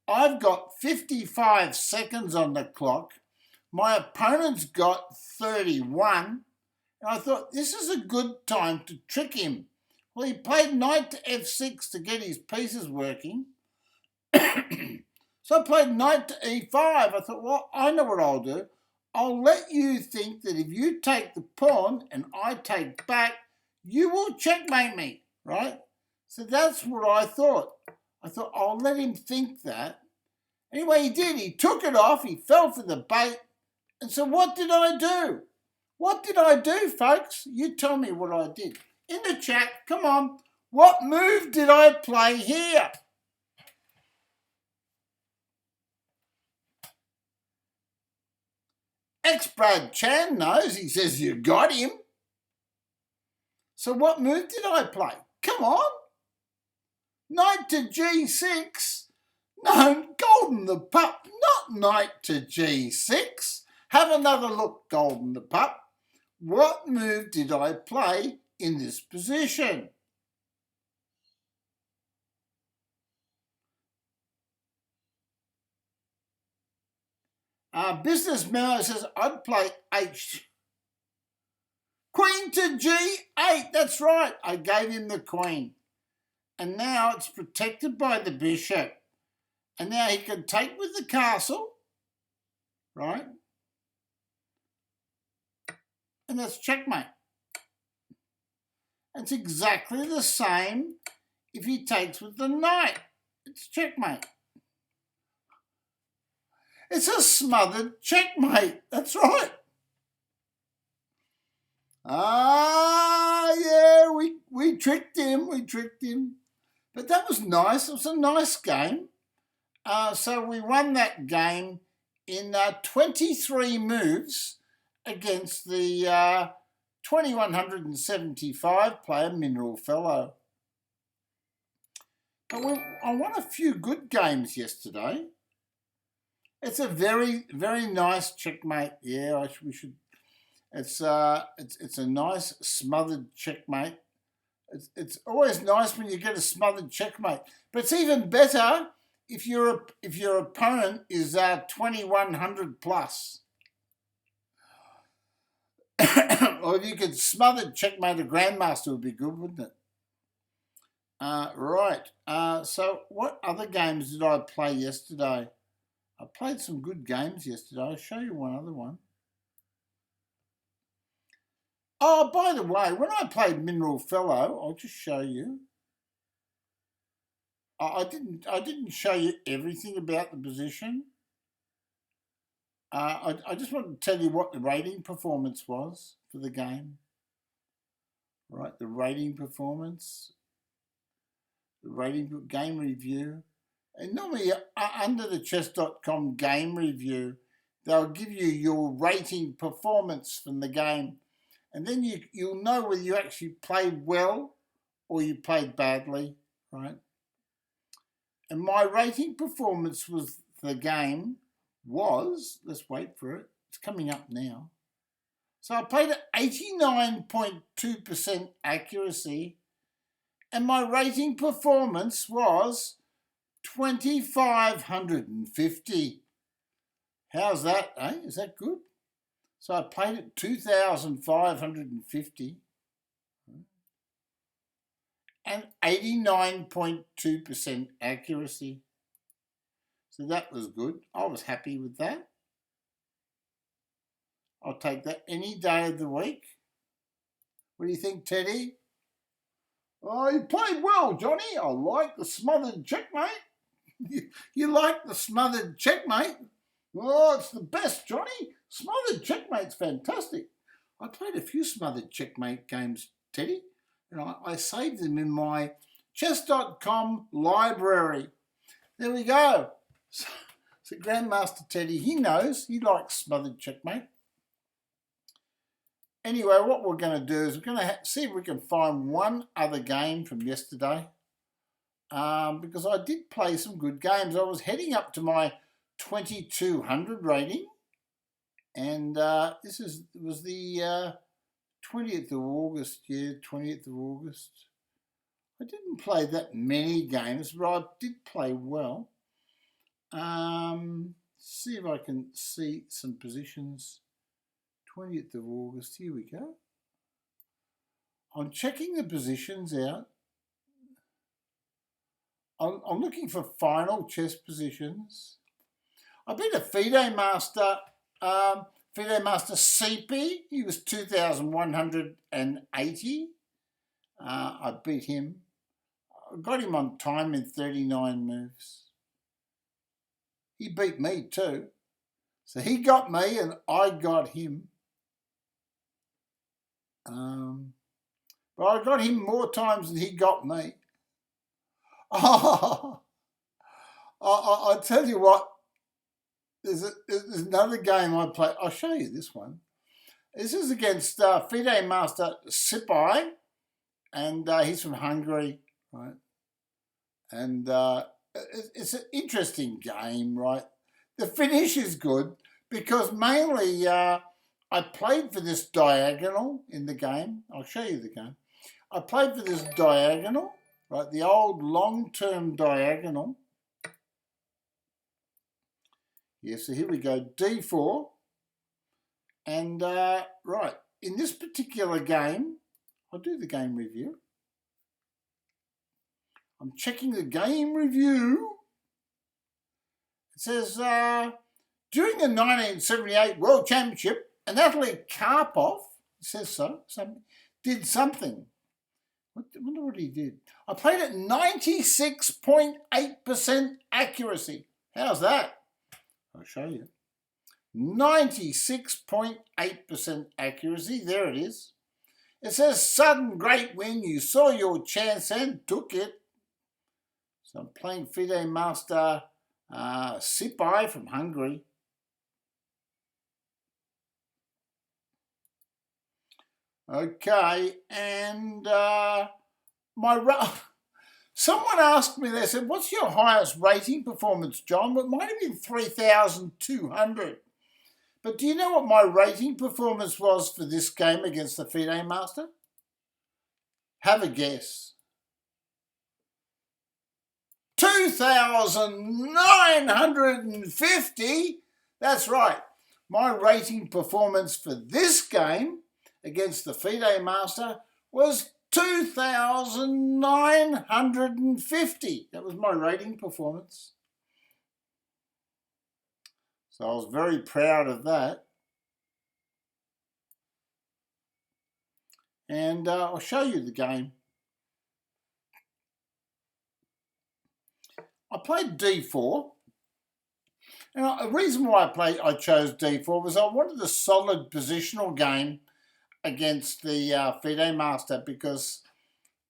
I've got 55 seconds on the clock. My opponent's got 31. And I thought, this is a good time to trick him. Well, he played knight to f6 to get his pieces working. So I played knight to e5. I thought, well, I know what I'll do. I'll let you think that if you take the pawn and I take back, you will checkmate me, right? So that's what I thought. I thought, I'll let him think that. Anyway, he did. He took it off. He fell for the bait. And so what did I do? What did I do, folks? You tell me what I did. In the chat, come on. What move did I play here? Ex-Brad Chan knows. He says, you got him. So what move did I play? Come on. Knight to g6. No, Golden the Pup, not knight to g6. Have another look, Golden the Pup. What move did I play in this position? Business Memo says I'd play h. Queen to g8, that's right. I gave him the queen. And now it's protected by the bishop. And now he can take with the castle, right? And that's checkmate. It's exactly the same if he takes with the knight. It's checkmate. It's a smothered checkmate. That's right. Yeah, we tricked him. We tricked him. But that was nice. It was a nice game. So we won that game in 23 moves against the 2175 player Mineral Fellow. But I won a few good games yesterday. It's a very, very nice checkmate. Yeah, we should. It's a nice smothered checkmate. It's always nice when you get a smothered checkmate. But it's even better if your opponent is 2100 plus. Or if you could smothered checkmate a grandmaster would be good, wouldn't it? Right. So what other games did I play yesterday? I played some good games yesterday. I'll show you one other one. Oh, by the way, when I played Mineral Fellow, I'll just show you. I didn't show you everything about the position. I just want to tell you what the rating performance was for the game. Right, the rating performance, the rating game review. And normally under the chess.com game review, they'll give you your rating performance from the game. And then you'll know whether you actually played well or you played badly, right? And my rating performance was the game was, let's wait for it, it's coming up now. So I played at 89.2% accuracy, and my rating performance was 2,550. How's that, eh? Is that good? So I played at 2,550 and 89.2% accuracy. So that was good. I was happy with that. I'll take that any day of the week. What do you think, Teddy? Oh, you played well, Johnny. I like the smothered checkmate. You like the smothered checkmate? Oh, it's the best, Johnny. Smothered checkmate's fantastic. I played a few smothered checkmate games, Teddy, and I saved them in my chess.com library. There we go. So Grandmaster Teddy, he knows. He likes smothered checkmate. Anyway, what we're going to do is we're going to see if we can find one other game from yesterday, because I did play some good games. I was heading up to my 2200 rating, and this was the 20th of August, 20th of August. I didn't play that many games, but I did play well. See if I can see some positions. 20th of August, here we go. I'm checking the positions out. I'm looking for final chess positions. I beat a FIDE master, Scipi. He was 2,180. I beat him. I got him on time in 39 moves. He beat me too. So he got me and I got him. But I got him more times than he got me. Oh, I tell you what, there's another game I play. I'll show you this one. This is against FIDE master Scipi, and he's from Hungary, right? And it's an interesting game, right? The finish is good because mainly I played for this diagonal in the game. I'll show you the game. I played for this diagonal, right? The old long-term diagonal. Yeah, so here we go, D4. And, right, in this particular game, I'll do the game review. I'm checking the game review. It says, during the 1978 World Championship, Anatoly Karpov, it says so, did something. I wonder what he did. I played at 96.8% accuracy. How's that? I'll show you. 96.8% accuracy. There it is. It says, sudden great win. You saw your chance and took it. So I'm playing FIDE master Scipi from Hungary. Okay, and someone asked me, they said, what's your highest rating performance, John? Well, it might have been 3,200. But do you know what my rating performance was for this game against the FIDE master? Have a guess. 2,950. That's right. My rating performance for this game against the FIDE master was 2,950. That was my rating performance. So I was very proud of that. And I'll show you the game. I played D4. And the reason why I chose d4 was I wanted a solid positional game against the FIDE master, because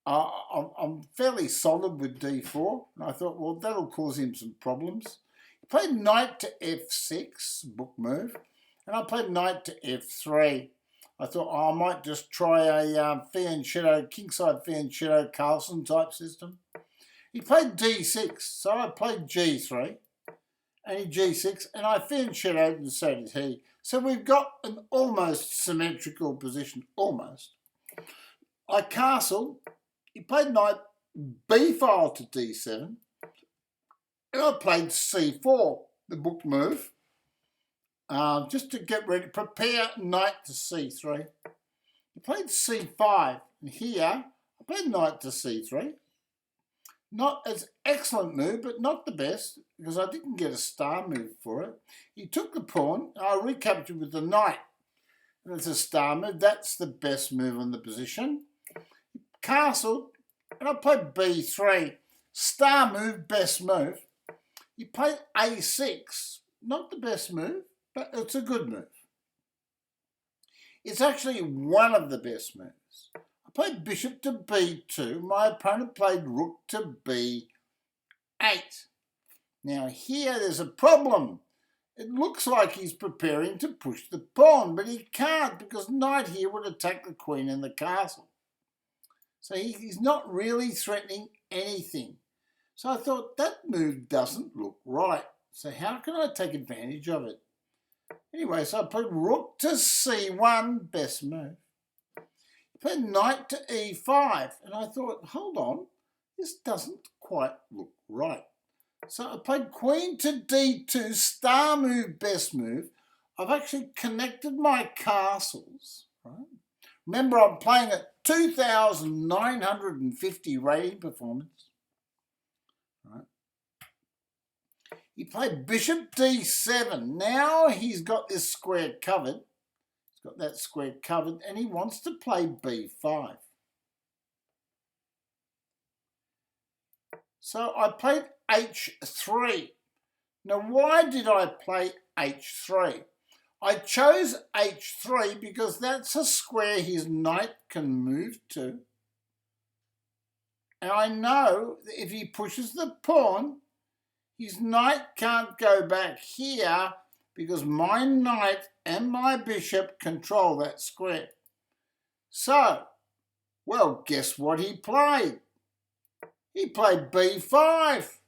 I'm fairly solid with d4, and I thought, well, that'll cause him some problems. He played knight to f6, book move, and I played knight to f3. I thought, oh, I might just try a fianchetto, kingside fianchetto Carlsen type system. He played d6, so I played g3, and he g6, and I fianchettoed, and so did he. So we've got an almost symmetrical position, almost. I castled. He played knight b-file to d7, and I played c4, the book move, just to get ready, prepare knight to c3. He played c5, and here I played knight to c3. Not as excellent move, but not the best, because I didn't get a star move for it. He took the pawn, and I recaptured with the knight. And it's a star move. That's the best move on the position. Castled, and I played b3. Star move, best move. He played a6. Not the best move, but it's a good move. It's actually one of the best moves. I played bishop to b2. My opponent played rook to b8. Now here there's a problem. It looks like he's preparing to push the pawn, but he can't, because knight here would attack the queen in the castle. So he's not really threatening anything. So I thought, that move doesn't look right. So how can I take advantage of it? Anyway, so I played rook to c1, best move. I played knight to e5, and I thought, hold on, this doesn't quite look right. So I played queen to d2, star move, best move. I've actually connected my castles, right? Remember, I'm playing at 2,950 rating performance, right? He played bishop d7. Now he's got this square covered. He's got that square covered, and he wants to play b5. So I played h3. Now, why did I play h3? I chose h3 because that's a square his knight can move to. And I know that if he pushes the pawn, his knight can't go back here, because my knight and my bishop control that square. So, well, guess what he played? He played b5.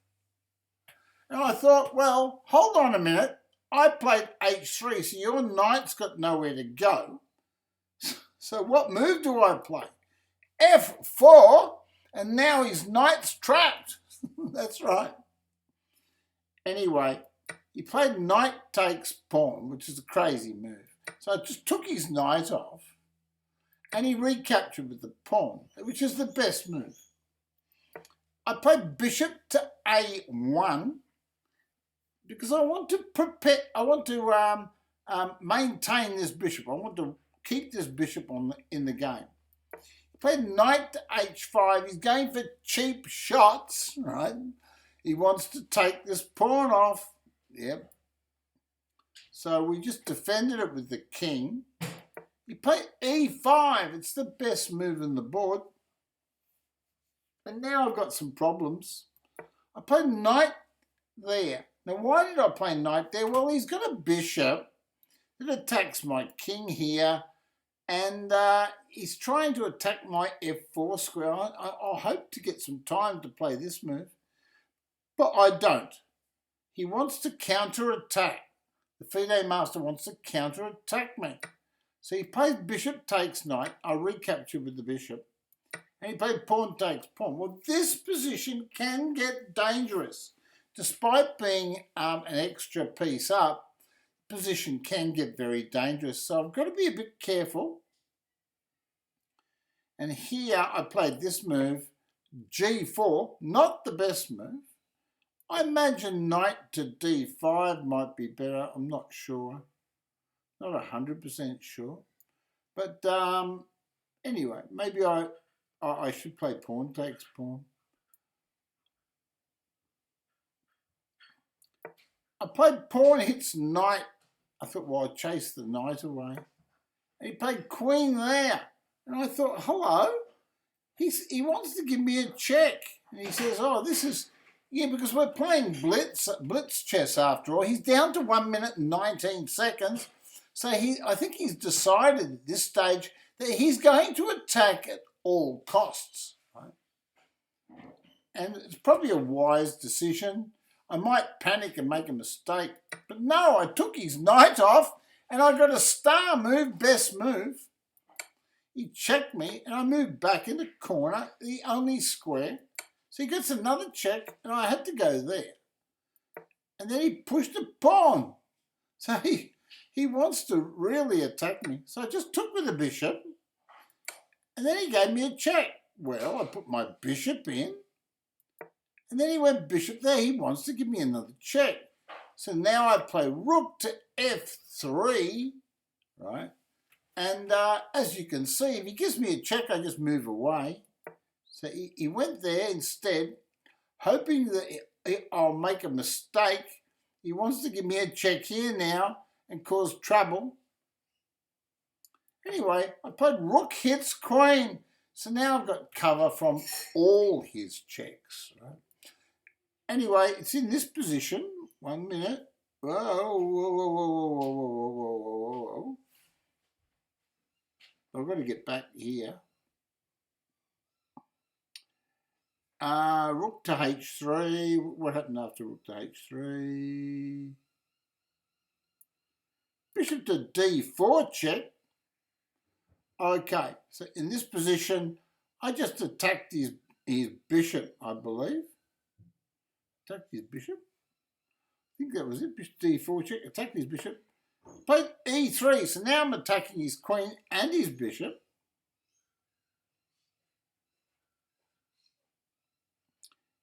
And I thought, well, hold on a minute. I played h3, so your knight's got nowhere to go. So what move do I play? f4, and now his knight's trapped. That's right. Anyway, he played knight takes pawn, which is a crazy move. So I just took his knight off, and he recaptured with the pawn, which is the best move. I played bishop to a1, because I want to prepare. I want to maintain this bishop. I want to keep this bishop in the game. He played knight to h5. He's going for cheap shots, right? He wants to take this pawn off. Yep. So we just defended it with the king. He played e5. It's the best move in the board. And now I've got some problems. I played knight there. Now, why did I play knight there? Well, he's got a bishop that attacks my king here, and he's trying to attack my f4 square. I hope to get some time to play this move, but I don't. He wants to counter-attack. The FIDE master wants to counter-attack me. So he plays bishop takes knight. I recapture with the bishop. And he played pawn takes pawn. Well, this position can get dangerous. Despite being an extra piece up, position can get very dangerous. So I've got to be a bit careful. And here I played this move, g4, not the best move. I imagine knight to d5 might be better. I'm not sure. Not 100% sure. But anyway, maybe I should play pawn takes pawn. I played pawn hits knight. I thought, well, I'll chase the knight away. And he played queen there. And I thought, hello, he wants to give me a check. And he says, oh, this is, yeah, because we're playing blitz chess after all. He's down to 1 minute and 19 seconds. So I think he's decided at this stage that he's going to attack at all costs. Right? And it's probably a wise decision. I might panic and make a mistake. But no, I took his knight off and I got a star move, best move. He checked me and I moved back in the corner, the only square. So he gets another check and I had to go there. And then he pushed a pawn. So he wants to really attack me. So I just took with the bishop. And then he gave me a check. Well, I put my bishop in. And then he went bishop there. He wants to give me another check. So now I play rook to f3, right? And as you can see, if he gives me a check, I just move away. So he went there instead, hoping that I'll make a mistake. He wants to give me a check here now and cause trouble. Anyway, I played rook hits queen. So now I've got cover from all his checks. Right? Anyway, it's in this position. 1 minute. Whoa, whoa, whoa, whoa, whoa, whoa, whoa, whoa, whoa. I've got to get back here. Rook to h3. What happened after rook to h3? Bishop to d4 check. Okay, so in this position, I just attacked his bishop, I believe. Attacked his bishop. I think that was it. Bishop d4 check. Attacked his bishop. Played e3. So now I'm attacking his queen and his bishop.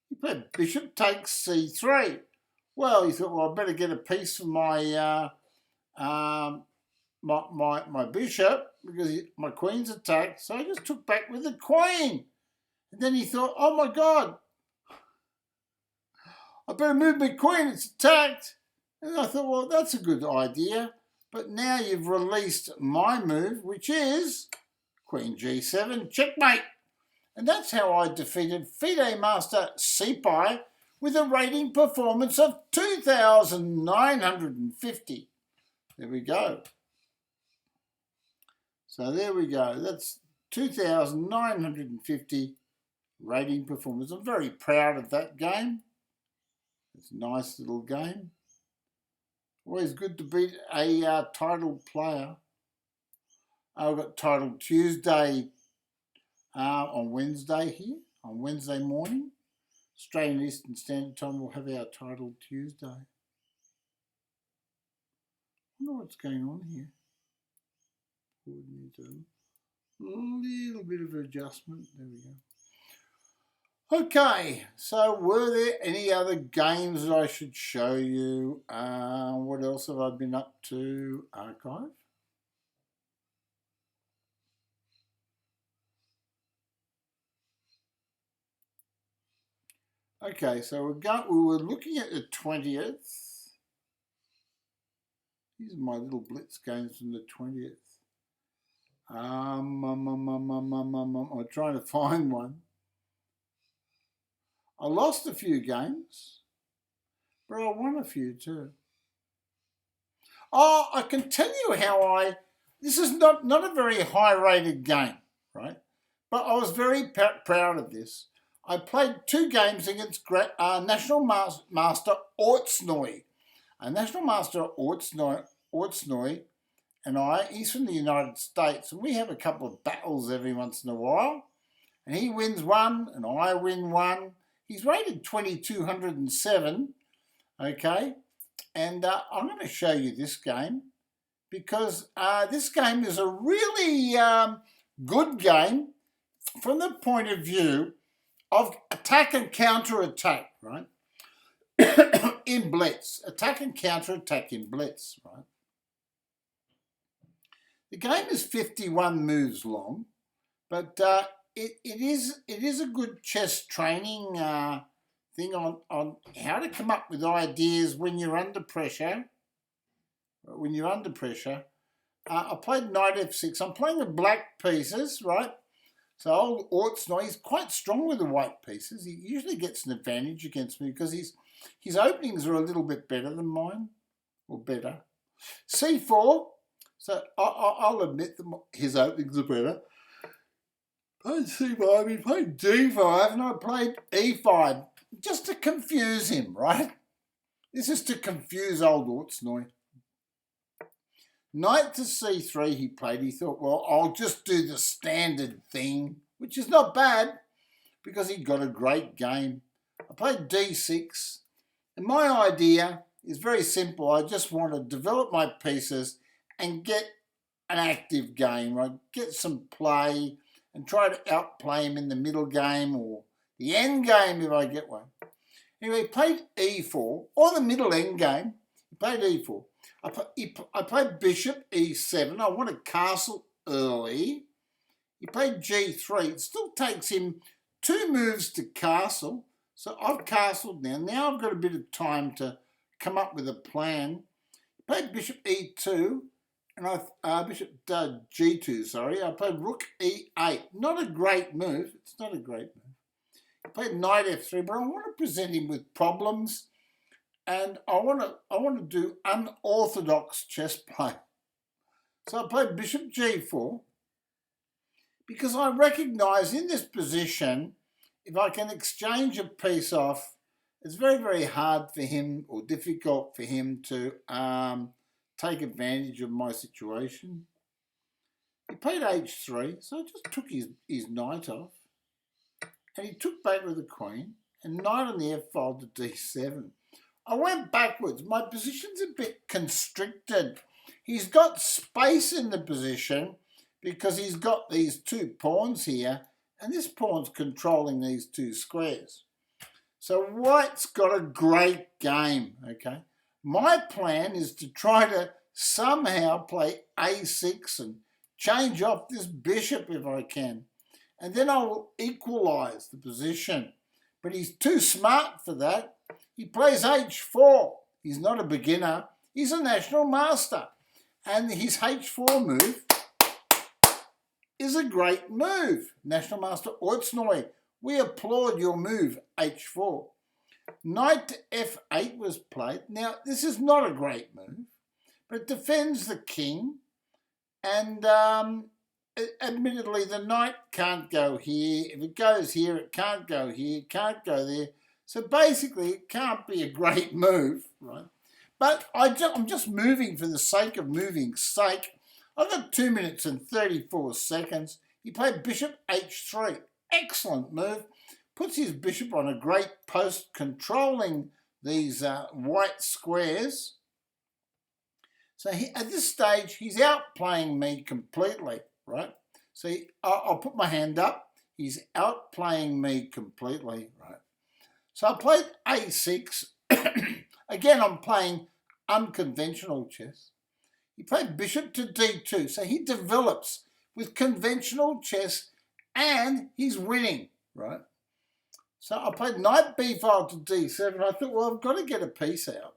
He played bishop takes c3. Well, he thought, well, I better get a piece for my my bishop because my queen's attacked. So I just took back with the queen. And then he thought, oh my God, I better move my queen, it's attacked. And I thought, well, that's a good idea. But now you've released my move, which is queen g7, checkmate. And that's how I defeated FIDE Master Scipi with a rating performance of 2,950. There we go. So there we go. That's 2,950 rating performance. I'm very proud of that game. It's a nice little game. Always good to beat a titled player. I've got Titled Tuesday on Wednesday here, on Wednesday morning. Australian Eastern Standard Time, we'll have our Titled Tuesday. I wonder what's going on here. A little bit of adjustment. There we go. Okay, so were there any other games that I should show you? What else have I been up to? Archive. Okay, so we were looking at the 20th. These are my little blitz games from the 20th. I'm trying to find one. I lost a few games, but I won a few too. Oh, I can tell you how this is not a very high rated game, right? But I was very proud of this. I played 2 games against National Master Ortsnoy. National Master Ortsnoy and he's from the United States, and we have a couple of battles every once in a while. And he wins one, and I win one. He's rated 2,207, okay? And I'm going to show you this game because this game is a really good game from the point of view of attack and counter-attack, right? In blitz. Attack and counter-attack in blitz, right? The game is 51 moves long, but it is a good chess training thing on how to come up with ideas when you're under pressure. I played knight f6. I'm playing the black pieces, right? So old Ortsnoy, he's quite strong with the white pieces. He usually gets an advantage against me because his openings are a little bit better than mine, or better. c4, so I'll admit that his openings are better. Played c5, he played d5, and I played e5, just to confuse him, right? This is to confuse old Ortsnoy. Knight to c3 he played. He thought, well, I'll just do the standard thing, which is not bad because he got a great game. I played d6, and my idea is very simple. I just want to develop my pieces and get an active game, right? Get some play and try to outplay him in the middle game or the end game if I get one. Anyway, he played e4, or the middle end game. He played e4. I played bishop e7. I want to castle early. He played g3. It still takes him 2 moves to castle. So I've castled now. Now I've got a bit of time to come up with a plan. He played bishop e2 and bishop g2, sorry. I played rook e8. Not a great move. It's not a great move. He played knight f3, but I want to present him with problems. And I want to do unorthodox chess play. So I played bishop g4 because I recognise in this position, if I can exchange a piece off, it's very, very hard for him or difficult for him to take advantage of my situation. He played h3, so I just took his knight off. And he took back with the queen and knight on the f file to d7. I went backwards. My position's a bit constricted. He's got space in the position because he's got these 2 pawns here, and this pawn's controlling these 2 squares. So white's got a great game, okay? My plan is to try to somehow play a6 and change off this bishop if I can. And then I will equalise the position. But he's too smart for that. He plays h4. He's not a beginner. He's a national master. And his h4 move is a great move. National master Ortsnoy, we applaud your move, h4. Knight to f8 was played. Now, this is not a great move, but it defends the king. And admittedly, the knight can't go here. If it goes here, it can't go here, it can't go there. So basically, it can't be a great move, right? But I'm just moving for the sake of moving's sake. I've got 2 minutes and 34 seconds. He played bishop h3. Excellent move. Puts his bishop on a great post controlling these white squares. So at this stage, he's outplaying me completely, right? So I'll put my hand up. He's outplaying me completely, right? So I played a6. Again, I'm playing unconventional chess. He played bishop to d2. So he develops with conventional chess and he's winning, right? So I played knight b5 to d7. I thought, well, I've got to get a piece out.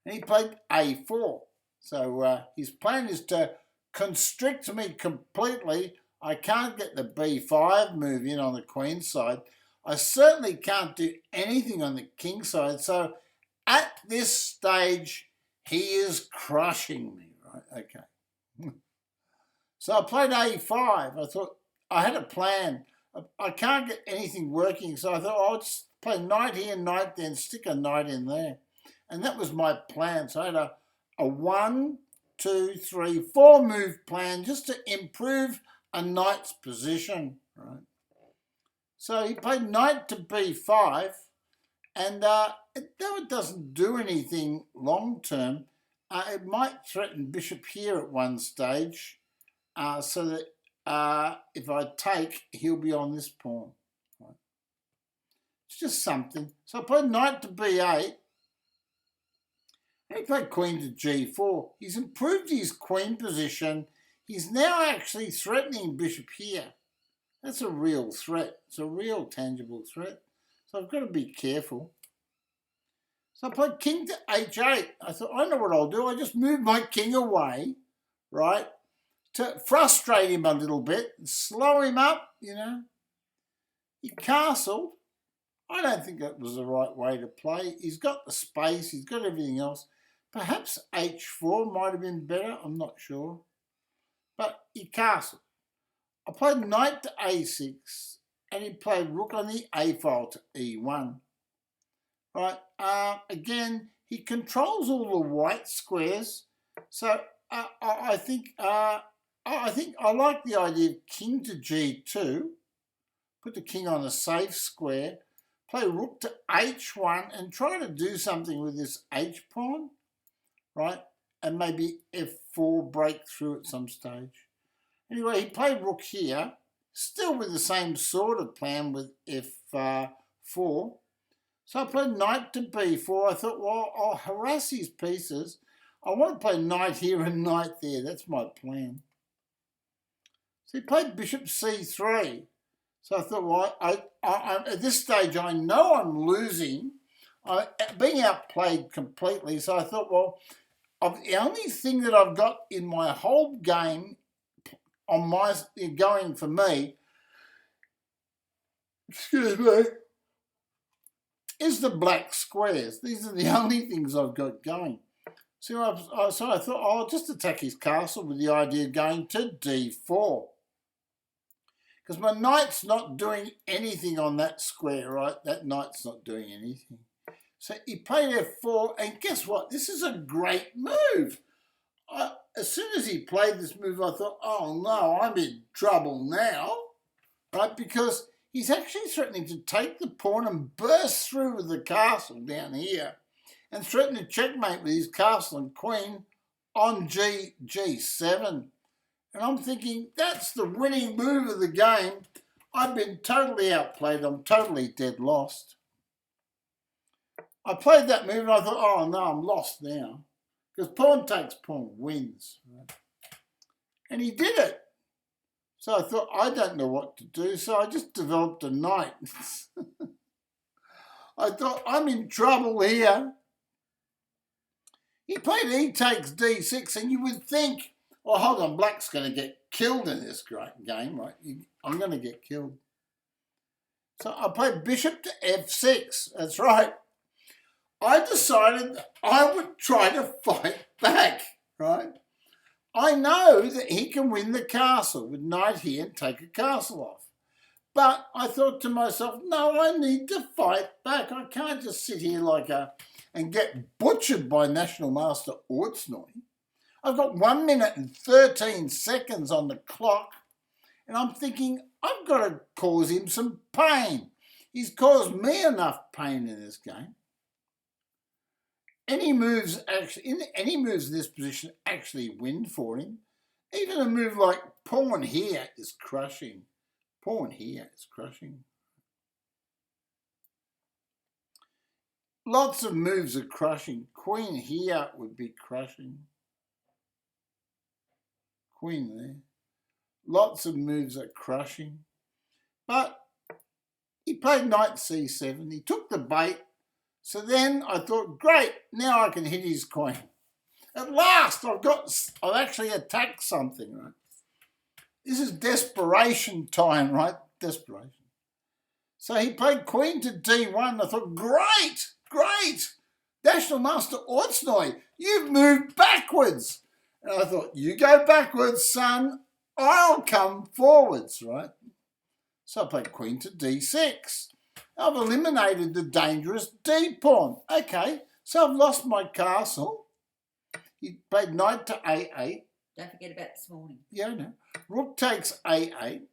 And he played a4. So his plan is to constrict me completely. I can't get the b5 move in on the queen side. I certainly can't do anything on the king side. So at this stage, he is crushing me, right? Okay. So I played a5. I thought I had a plan. I can't get anything working. So I thought, oh, I'll just play knight here, knight there, and stick a knight in there. And that was my plan. So I had a 1, 2, 3, 4 move plan just to improve a knight's position, right? So he played knight to b5, and though it doesn't do anything long term, it might threaten bishop here at one stage, so that if I take, he'll be on this pawn. Right? It's just something. So I played knight to b8. He played queen to g4. He's improved his queen position. He's now actually threatening bishop here. That's a real threat. It's a real tangible threat. So I've got to be careful. So I played king to h8. I thought, I know what I'll do. I just move my king away, right, to frustrate him a little bit, slow him up, you know. He castled. I don't think that was the right way to play. He's got the space. He's got everything else. Perhaps h4 might have been better. I'm not sure. But he castled. I played knight to a6, and he played rook on the a file to e1. Right. Again, he controls all the white squares. So I think I like the idea of king to g2. Put the king on a safe square. Play rook to h1 and try to do something with this h pawn, right? And maybe f4 break through at some stage. Anyway, he played rook here, still with the same sort of plan with f4. So I played knight to b4. I thought, well, I'll harass his pieces. I want to play knight here and knight there. That's my plan. So he played bishop c3. So I thought, well, at this stage, I know I'm losing. I'm being outplayed completely. So I thought, well, the only thing that I've got in my whole game on my going for me, excuse me, is the black squares. These are the only things I've got going. So I thought, I'll just attack his castle with the idea of going to d4. Because my knight's not doing anything on that square, right? That knight's not doing anything. So he played f4, and guess what? This is a great move. As soon as he played this move, I thought, oh no, I'm in trouble now, right? Because he's actually threatening to take the pawn and burst through with the castle down here and threaten to checkmate with his castle and queen on g7. And I'm thinking, that's the winning move of the game. I've been totally outplayed. I'm totally dead lost. I played that move and I thought, oh no, I'm lost now. Because pawn takes pawn wins. Right? And he did it. So I thought, I don't know what to do. So I just developed a knight. I thought, I'm in trouble here. He played e takes d6, and you would think, well, hold on, black's going to get killed in this great game, right? I'm going to get killed. So I played bishop to f6. That's right. I decided that I would try to fight back, right? I know that he can win the castle with knight here and take a castle off. But I thought to myself, no, I need to fight back. I can't just sit here and get butchered by National Master Ortsnoy. I've got 1 minute and 13 seconds on the clock, and I'm thinking, I've got to cause him some pain. He's caused me enough pain in this game. Any moves in this position actually win for him. Even a move like pawn here is crushing. Pawn here is crushing. Lots of moves are crushing. Queen here would be crushing. Queen there. Lots of moves are crushing. But he played knight c7. He took the bait. So then I thought, great, now I can hit his queen. At last, I've actually attacked something, right? This is desperation time, right? Desperation. So he played queen to d1. I thought, great. National Master Ortsnoy, you've moved backwards. And I thought, you go backwards, son. I'll come forwards, right? So I played queen to d6. I've eliminated the dangerous d pawn. Okay, so I've lost my castle. He played knight to a8. Don't forget about this morning. Yeah, no. Rook takes a8.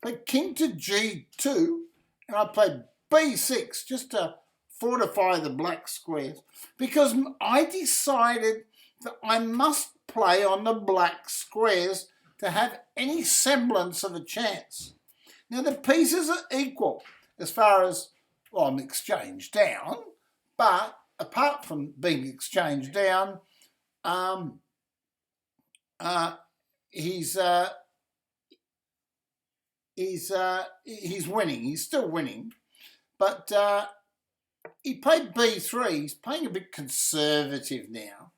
Played king to g2. And I played b6 just to fortify the black squares. Because I decided that I must play on the black squares to have any semblance of a chance. Now, the pieces are equal as far as, well, I'm exchanged down, but apart from being exchanged down, he's winning. He's still winning, But he played b3. He's playing a bit conservative now.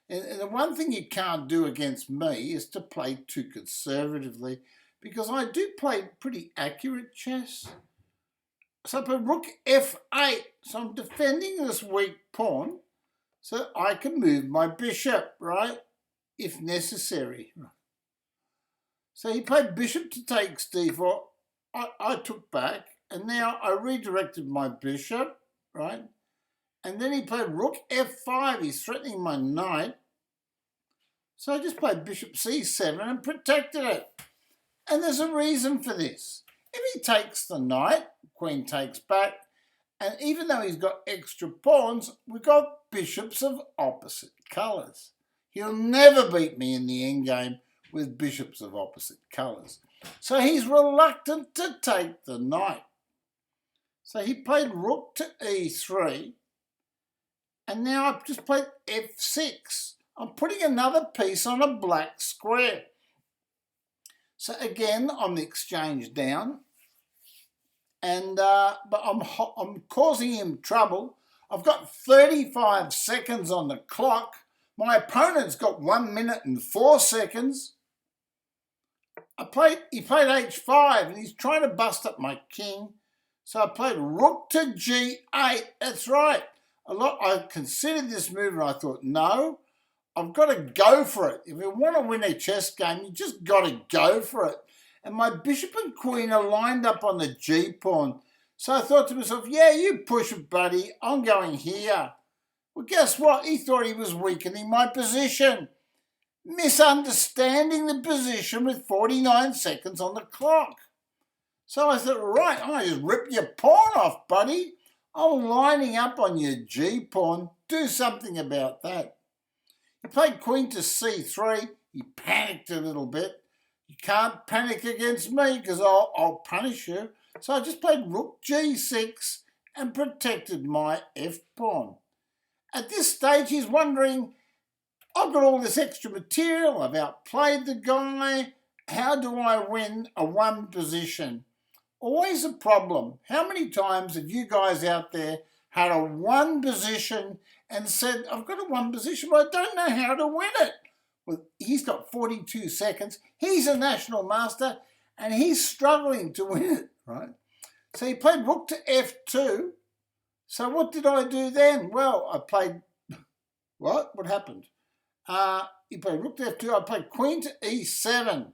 And the one thing you can't do against me is to play too conservatively, because I do play pretty accurate chess. So I put rook f8. So I'm defending this weak pawn so I can move my bishop, right, if necessary. So he played bishop to takes d4. I took back, and now I redirected my bishop, right? And then he played rook f5. He's threatening my knight. So I just played bishop c7 and protected it. And there's a reason for this. If he takes the knight, queen takes back, and even though he's got extra pawns, we've got bishops of opposite colours. He'll never beat me in the endgame with bishops of opposite colours. So he's reluctant to take the knight. So he played rook to e3, and now I've just played f6. I'm putting another piece on a black square. So again, I'm the exchange down, and but I'm causing him trouble. I've got 35 seconds on the clock. My opponent's got 1 minute and 4 seconds. He played h5, and he's trying to bust up my king. So I played rook to g8. That's right. I considered this move, and I thought, no, I've got to go for it. If you want to win a chess game, you just got to go for it. And my bishop and queen are lined up on the g-pawn. So I thought to myself, yeah, you push it, buddy. I'm going here. Well, guess what? He thought he was weakening my position. Misunderstanding the position with 49 seconds on the clock. So I thought, right, I just rip your pawn off, buddy. I'm lining up on your g-pawn. Do something about that. He played queen to c3. He panicked a little bit. You can't panic against me because I'll punish you. So I just played rook g6 and protected my f-pawn. At this stage, he's wondering, I've got all this extra material. I've outplayed the guy. How do I win a one position? Always a problem. How many times have you guys out there had a one position and said, I've got a one position, but I don't know how to win it? Well, he's got 42 seconds. He's a national master, and he's struggling to win it, right? So he played rook to f2. So what did I do then? Well, I played... What? What happened? He played rook to f2. I played queen to e7.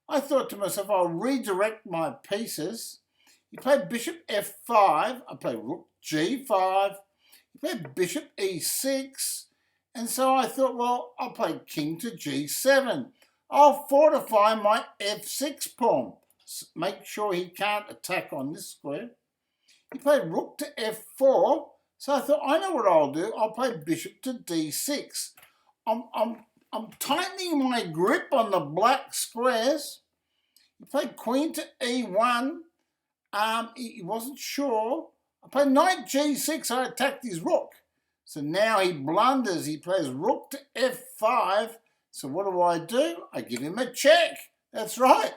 I thought to myself, I'll redirect my pieces. He played bishop f5. I played rook g5. He played bishop e6. And so I thought, well, I'll play king to g7. I'll fortify my f6 pawn. Make sure he can't attack on this square. He played rook to f4. So I thought, I know what I'll do. I'll play bishop to d6. I'm tightening my grip on the black squares. He played queen to e1. He wasn't sure. I played knight g6. I attacked his rook. So now he blunders. He plays rook to f5. So what do? I give him a check. That's right.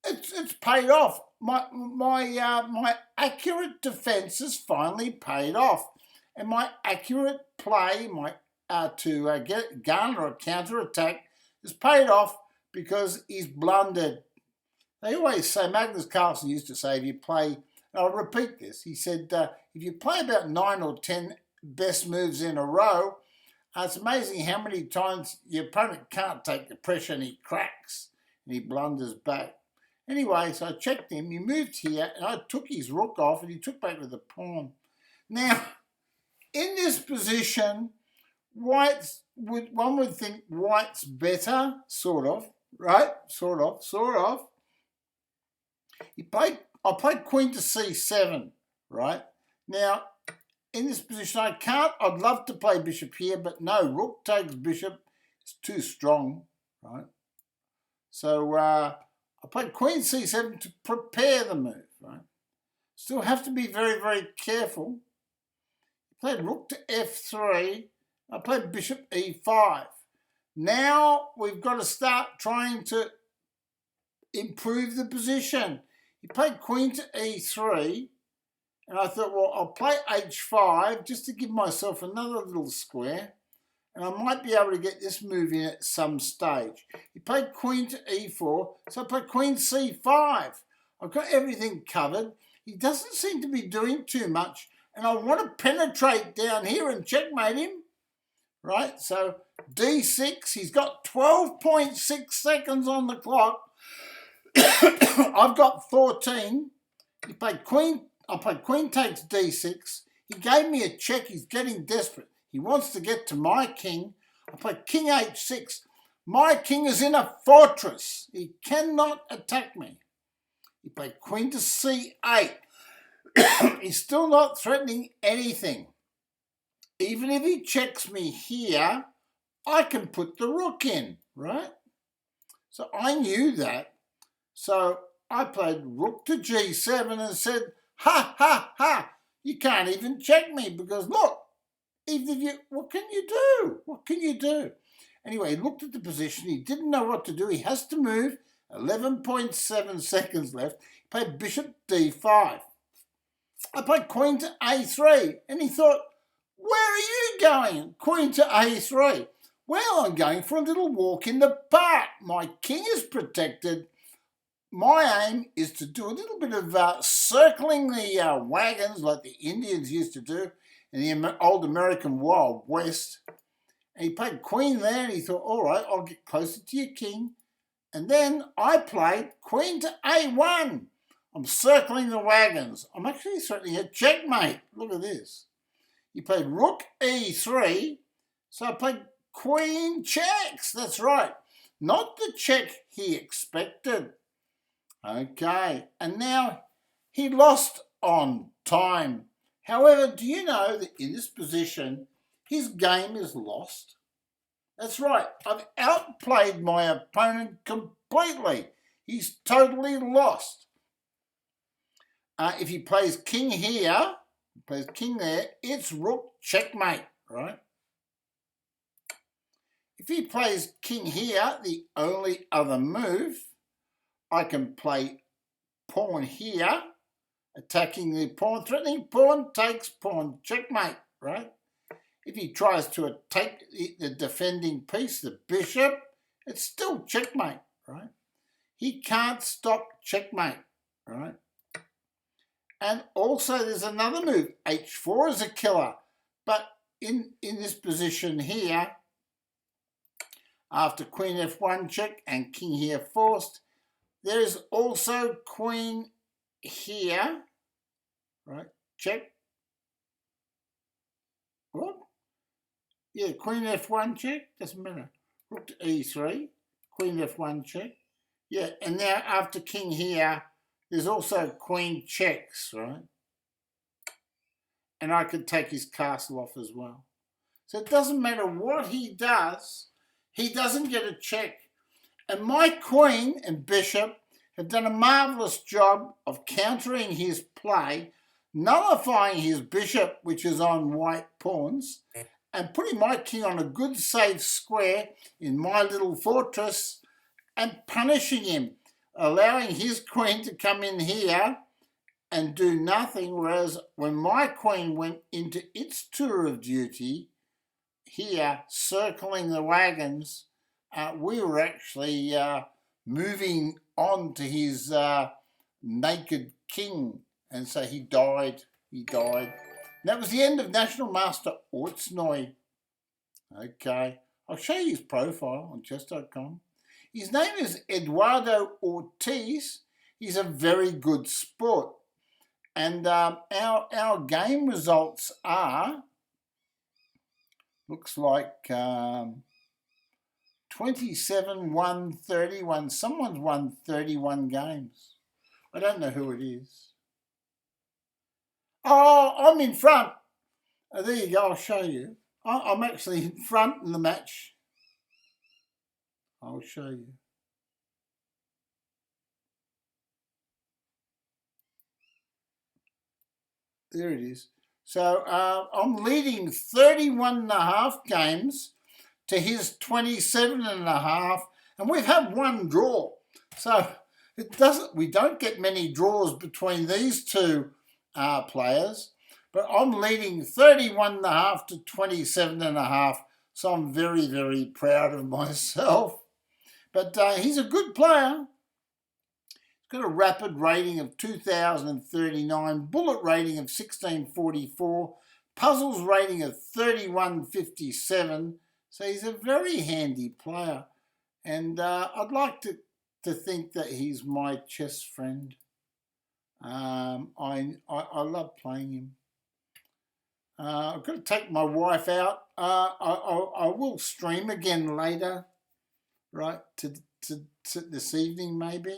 It's paid off. My accurate defence has finally paid off, and my accurate play, to garner a counter attack, is paid off because he's blundered. They always say, Magnus Carlsen used to say, if you play, and I'll repeat this. He said, if you play about 9 or 10 best moves in a row, it's amazing how many times your opponent can't take the pressure and he cracks and he blunders back. Anyway, so I checked him. He moved here, and I took his rook off, and he took back with the pawn. Now, in this position, one would think white's better, sort of, right? Sort of. I played queen to c7, right? Now, in this position, I'd love to play bishop here, but no, rook takes bishop. It's too strong, right? So, I played queen c7 to prepare the move, right? Still have to be very, very careful. I played rook to f3. I played bishop e5. Now we've got to start trying to improve the position. He played queen to e3. And I thought, well, I'll play h5 just to give myself another little square, and I might be able to get this move in at some stage. He played queen to e4, so I played queen c5. I've got everything covered. He doesn't seem to be doing too much, and I want to penetrate down here and checkmate him. Right, so d6, he's got 12.6 seconds on the clock. I've got 14. He played queen. I played queen takes d6. He gave me a check. He's getting desperate. He wants to get to my king. I played king h6. My king is in a fortress. He cannot attack me. He played queen to c8. He's still not threatening anything. Even if he checks me here, I can put the rook in, right? So I knew that. So I played rook to g7 and said, ha, ha, ha, you can't even check me because look, even if you, what can you do? What can you do? Anyway, he looked at the position. He didn't know what to do. He has to move. 11.7 seconds left. He played bishop d5. I played queen to a3, and he thought, where are you going? Queen to a3. Well, I'm going for a little walk in the park. My king is protected. My aim is to do a little bit of circling the wagons like the Indians used to do in the old American Wild West. And he played queen there, and he thought, all right, I'll get closer to your king. And then I played queen to a1. I'm circling the wagons. I'm actually threatening a checkmate. Look at this. He played rook e3, so I played queen checks. That's right. Not the check he expected. Okay, and now he lost on time. However, do you know that in this position, his game is lost? That's right. I've outplayed my opponent completely. He's totally lost. If he plays king here, plays king there, it's rook checkmate, right? If he plays king here, the only other move, I can play pawn here, attacking the pawn, threatening pawn, takes pawn, checkmate, right? If he tries to take the defending piece, the bishop, it's still checkmate, right? He can't stop checkmate, right? And also there's another move, h4 is a killer, but in this position here, after queen f1 check and king here forced, there is also queen here, right? Check. What? Yeah, queen f1 check, doesn't matter. Rook to e3, queen f1 check. Yeah, and now after king here, there's also queen checks, right? And I could take his castle off as well. So it doesn't matter what he does, he doesn't get a check. And my queen and bishop have done a marvellous job of countering his play, nullifying his bishop, which is on white pawns, and putting my king on a good safe square in my little fortress and punishing him, allowing his queen to come in here and do nothing, whereas when my queen went into its tour of duty, here, circling the wagons, we were actually moving on to his naked king, and so he died. And that was the end of National Master Ortsnoy. Okay, I'll show you his profile on chess.com. His name is Eduardo Ortiz. He's a very good sport. And our game results are, looks like 27 won 31. Someone's won 31 games. I don't know who it is. Oh, I'm in front. Oh, there you go, I'll show you. I'm actually in front in the match. I'll show you. There it is. So I'm leading 31.5 games to his 27.5, and we've had one draw. So we don't get many draws between these two players, but I'm leading 31.5 to 27.5, so I'm very, very proud of myself. But he's a good player. He's got a rapid rating of 2,039, bullet rating of 1644, puzzles rating of 3157. So he's a very handy player. And I'd like to think that he's my chess friend. I love playing him. I've got to take my wife out. I will stream again later, right, to this evening maybe.